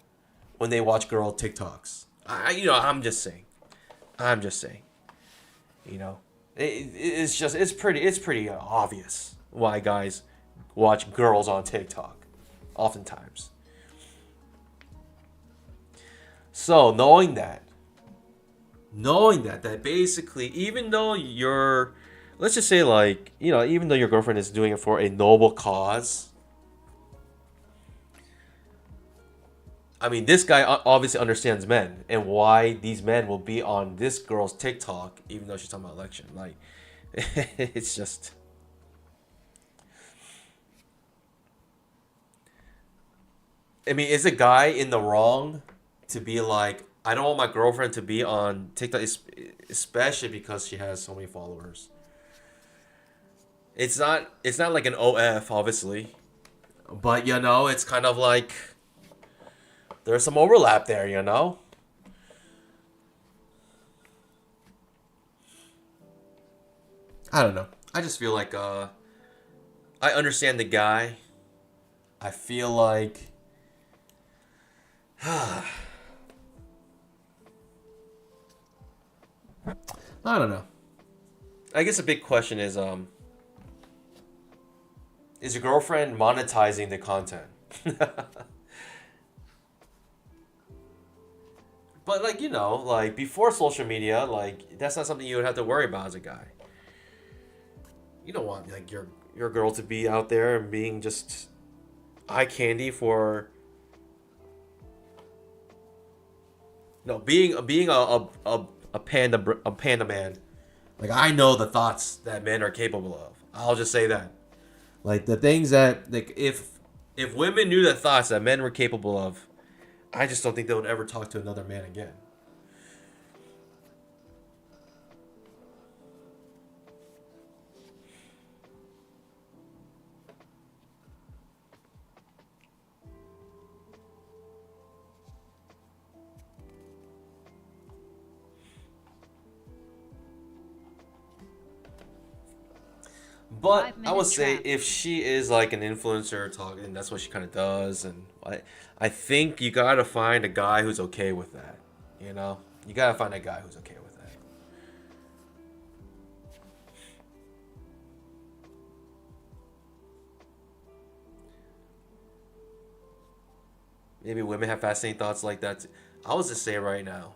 when they watch girl TikToks. I'm just saying. You know, it's pretty obvious why guys watch girls on TikTok, oftentimes. So knowing that basically, even though let's just say, like, even though your girlfriend is doing it for a noble cause, I mean, this guy obviously understands men and why these men will be on this girl's TikTok, even though she's talking about election. Like, it's just. I mean, is a guy in the wrong to be like, I don't want my girlfriend to be on TikTok, especially because she has so many followers. It's not like an OF, obviously, but it's kind of like there's some overlap there, I don't know. I just feel like I understand the guy. I feel like I don't know. I guess a big question is Is your girlfriend monetizing the content? But like, like before social media, like that's not something you would have to worry about as a guy. You don't want like your girl to be out there and being just eye candy for no being a panda man. Like I know the thoughts that men are capable of. I'll just say that. Like the things that like if women knew the thoughts that men were capable of, I just don't think they would ever talk to another man again. But I would say if she is like an influencer talking, that's what she kind of does, and I think you gotta find a guy who's okay with that. You know, you gotta find a guy who's okay with that. Maybe women have fascinating thoughts like that. I was just saying right now.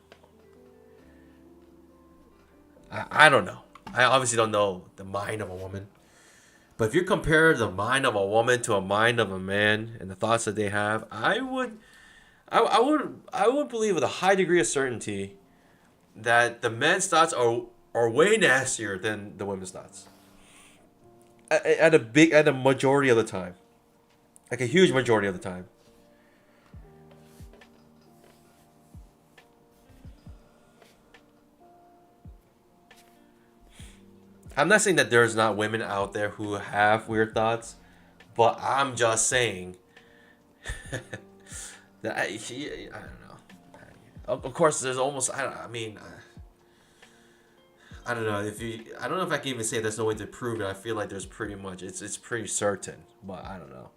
I don't know. I obviously don't know the mind of a woman. But if you compare the mind of a woman to a mind of a man and the thoughts that they have, I would believe with a high degree of certainty that the men's thoughts are way nastier than the women's thoughts. At a majority of the time, like a huge majority of the time. I'm not saying that there's not women out there who have weird thoughts, but I'm just saying that I don't know. Of course, there's almost I mean I don't know if you I don't know if I can even say there's no way to prove it. I feel like there's pretty much it's pretty certain, but I don't know.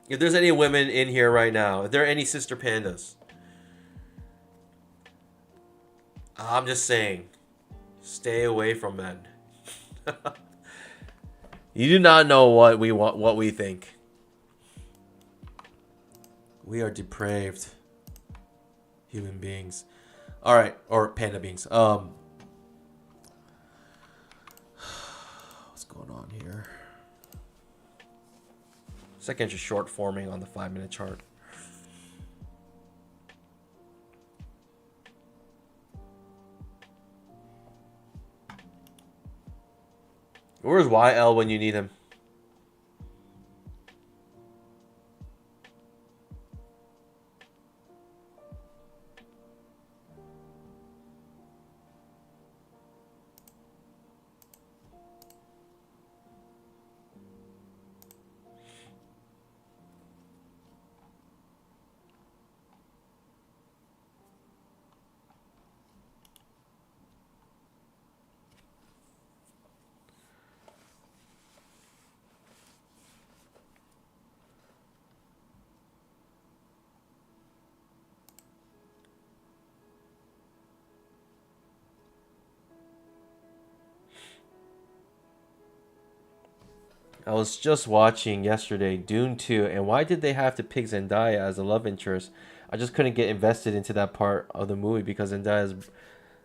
If there's any women in here right now, if there are any sister pandas, I'm just saying, stay away from men. You do not know what we want, what we think. We are depraved human beings. All right, or panda beings. What's going on here? Second, just short forming on the 5-minute chart. Where's YL when you need him? I was just watching yesterday Dune 2, and why did they have to pick Zendaya as a love interest? I just couldn't get invested into that part of the movie because it's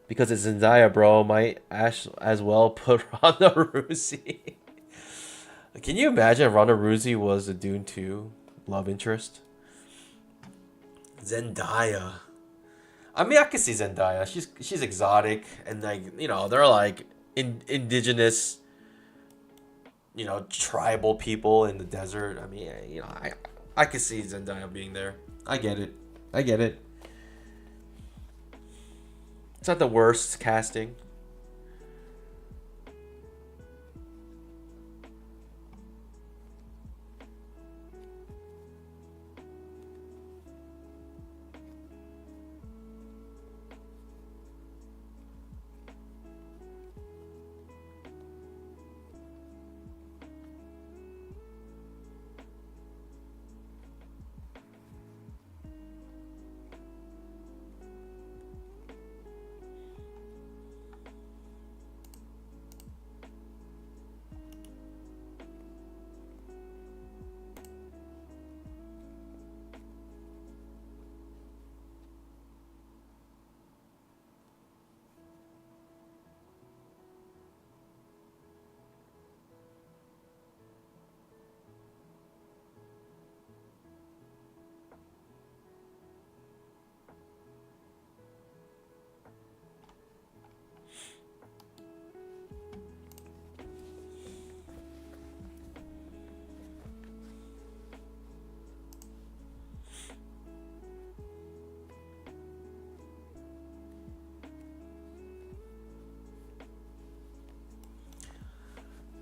Zendaya, bro. Might as well put Ronda Rousey. Can you imagine if Ronda Rousey was a Dune 2 love interest? Zendaya. I mean, I can see Zendaya. She's exotic and like they're like indigenous tribal people in the desert. I mean, I could see Zendaya being there. I get it. I get it. It's not the worst casting.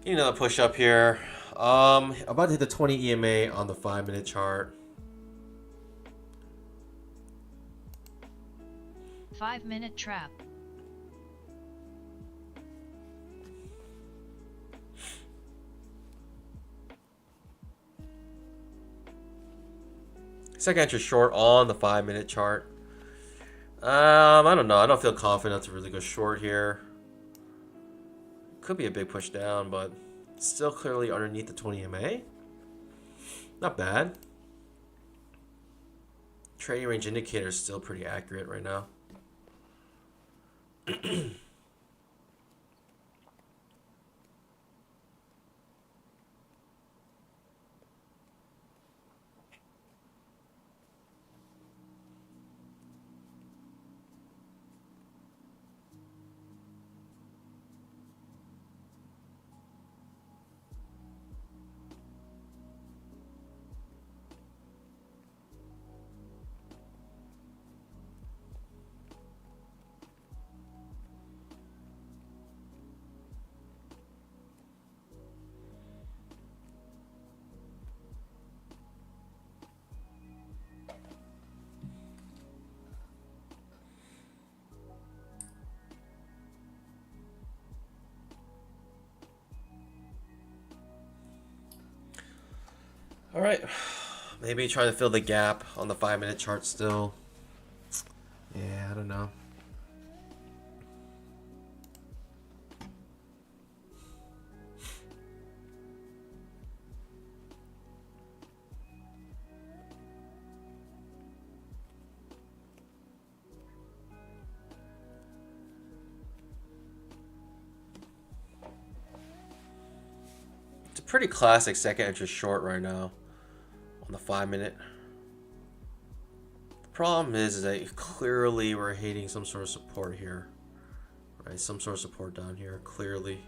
Give me another push up here. About to hit the 20 EMA on the 5-minute chart. 5-minute trap. Second entry short on the 5-minute chart. I don't know. I don't feel confident to really go short here. Could be a big push down, but still clearly underneath the 20 EMA. Not bad. Trading range indicator is still pretty accurate right now. All right, maybe trying to fill the gap on the 5-minute chart still. Yeah, I don't know. It's a pretty classic second entry short right now on the 5-minute. The problem is that clearly we're hitting some sort of support here, right? Some sort of support down here, clearly.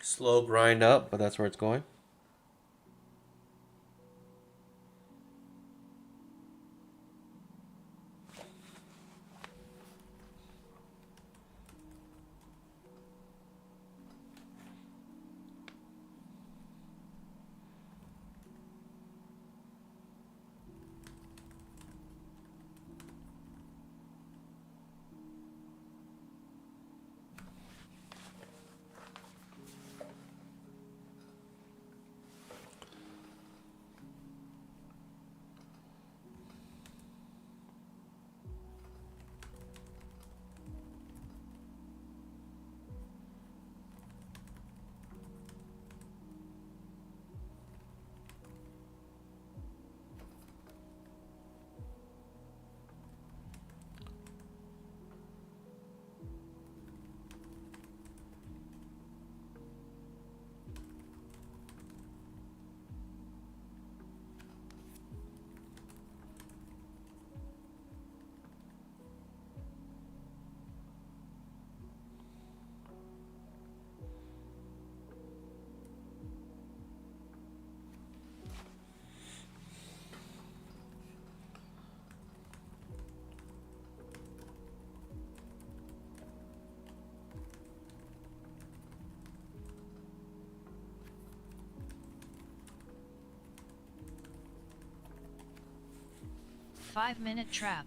Slow grind up, but that's where it's going. 5-minute trap.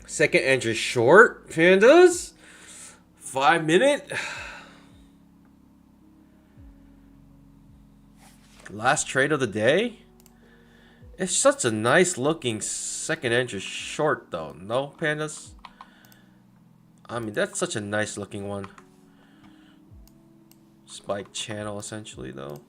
Second entry short, pandas. 5 minute. Last trade of the day. It's such a nice looking second entry short though, no, pandas? I mean, that's such a nice looking one. Spike channel essentially though.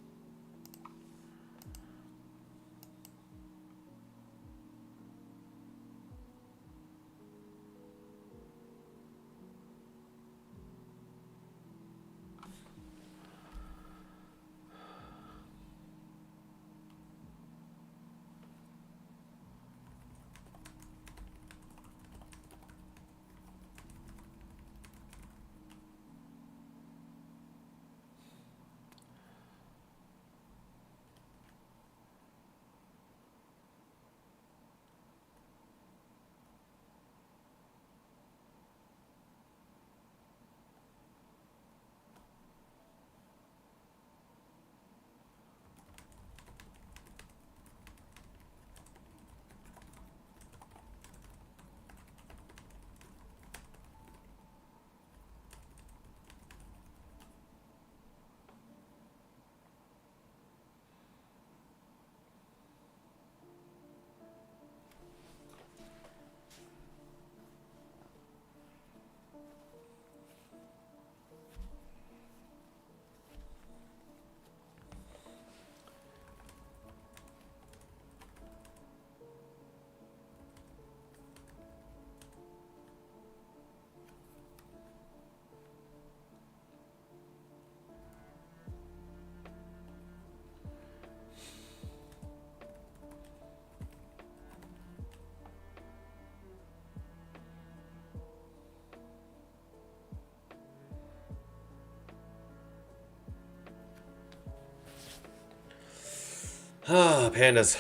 Pandas.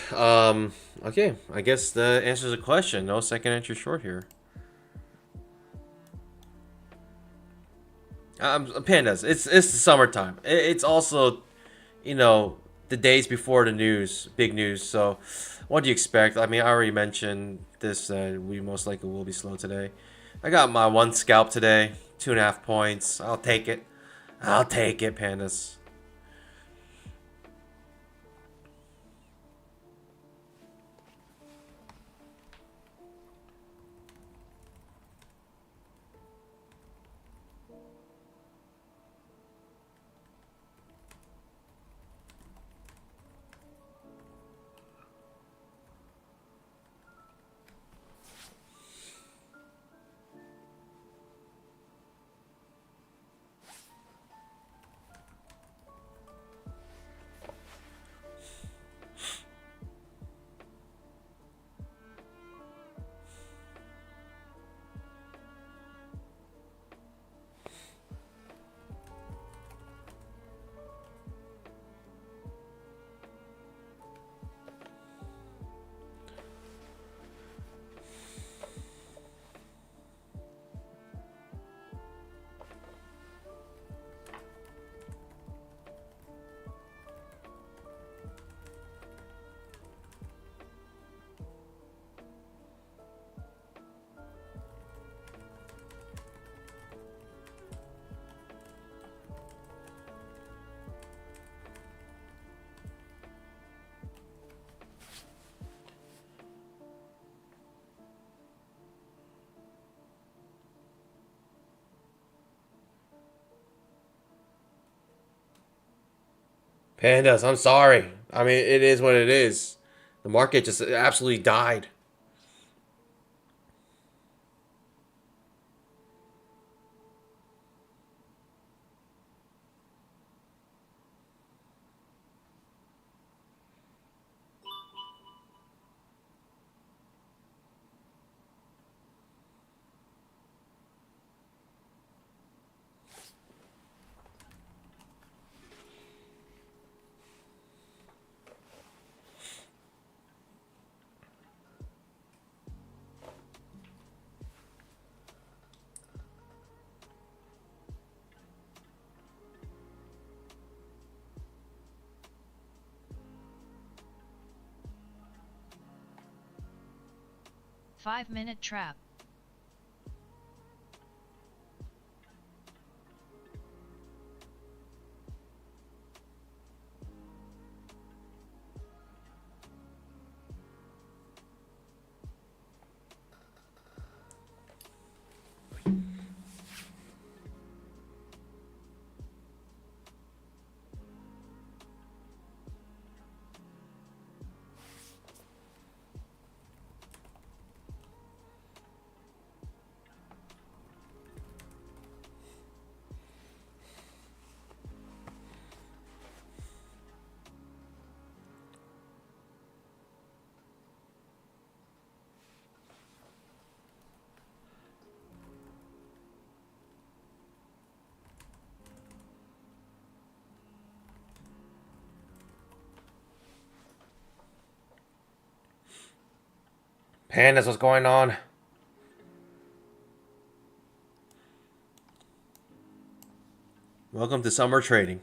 Okay, I guess the answer is a question. No second entry short here. Pandas. It's the summertime. It's also, you know, the days before the news, big news. So, what do you expect? I mean, I already mentioned this. We most likely will be slow today. I got my one scalp today, 2.5 points. I'll take it. I'll take it, pandas. Pandas, I'm sorry. I mean, it is what it is. The market just absolutely died. 5-minute trap. Pandas, what's going on? Welcome to summer trading.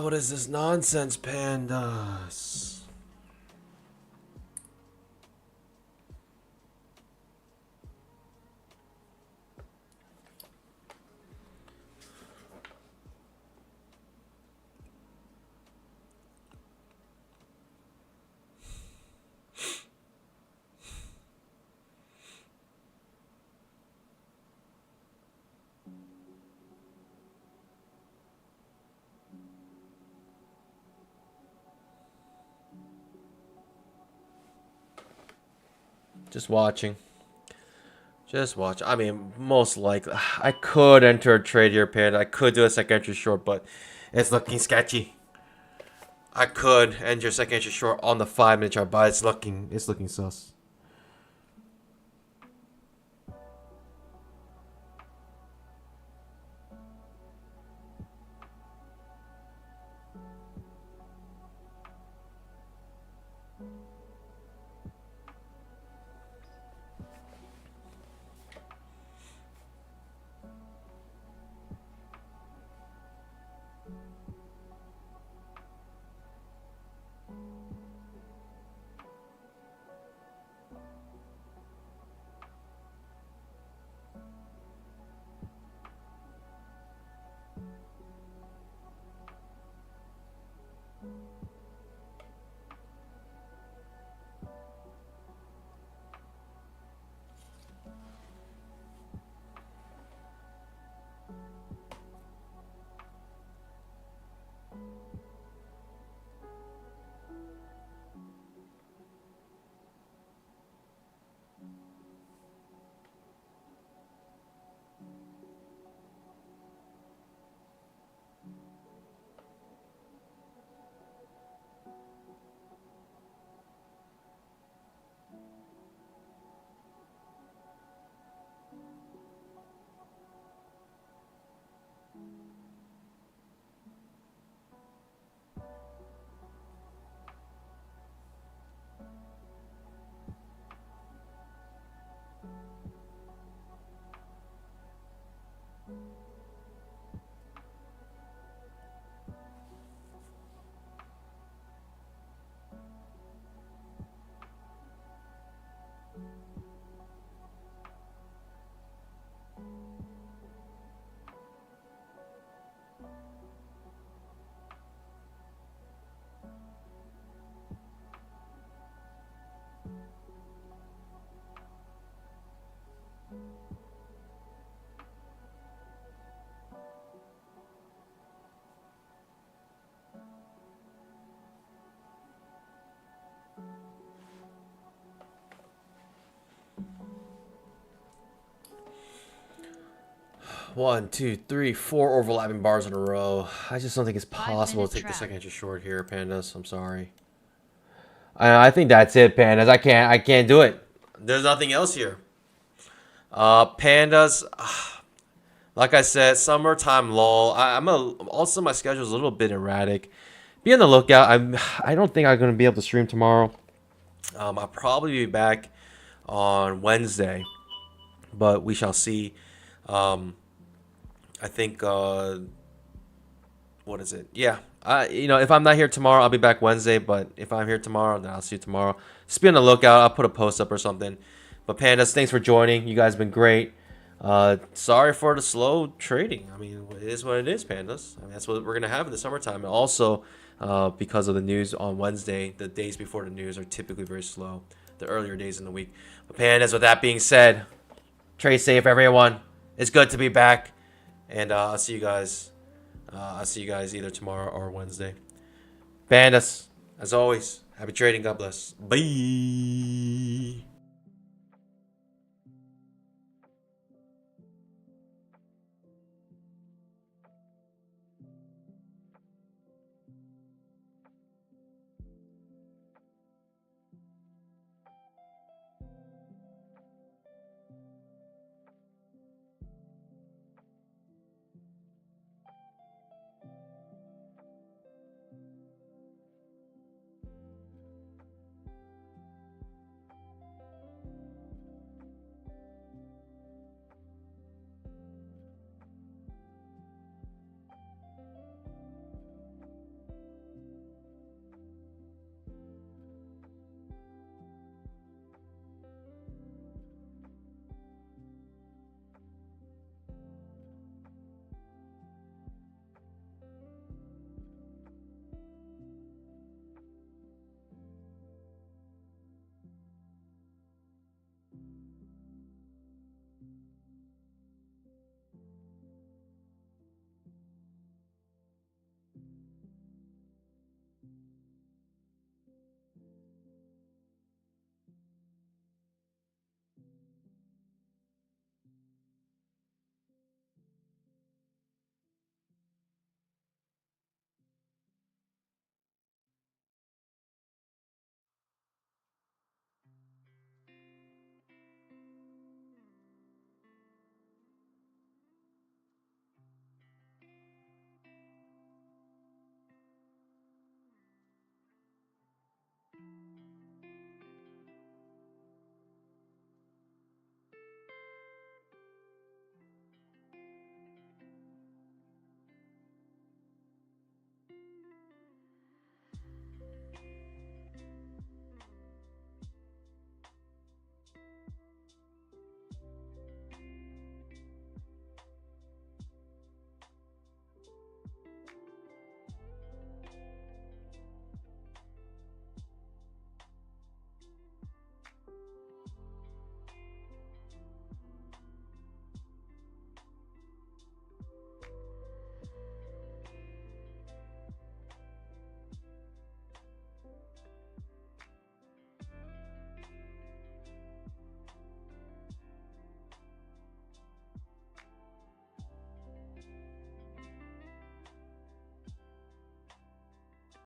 What is this nonsense, pandas? Just watching. Just watch. I mean, most likely, I could enter a trade here, Panda. I could do a second entry short, but it's looking sketchy. I could enter a second entry short on the 5-minute chart, but it's looking sus. 1, 2, 3, 4 overlapping bars in a row. I just don't think it's 5 possible minute to take the trap. second entry short here, Pandas. I'm sorry. I think that's it, Pandas. I can't do it. There's nothing else here. Pandas. Like I said, summertime lull. Also my schedule is a little bit erratic. Be on the lookout. I don't think I'm gonna be able to stream tomorrow. I'll probably be back on Wednesday, but we shall see. I think what is it? Yeah. If I'm not here tomorrow, I'll be back Wednesday. But if I'm here tomorrow, then I'll see you tomorrow. Just be on the lookout. I'll put a post up or something. But Pandas, thanks for joining. You guys have been great. Sorry for the slow trading. I mean, it is what it is, Pandas. I mean, that's what we're gonna have in the summertime. And also, because of the news on Wednesday, the days before the news are typically very slow. The earlier days in the week. But Pandas, with that being said, trade safe, everyone. It's good to be back, and I'll see you guys. I'll see you guys either tomorrow or Wednesday. Pandas, as always, happy trading. God bless. Bye.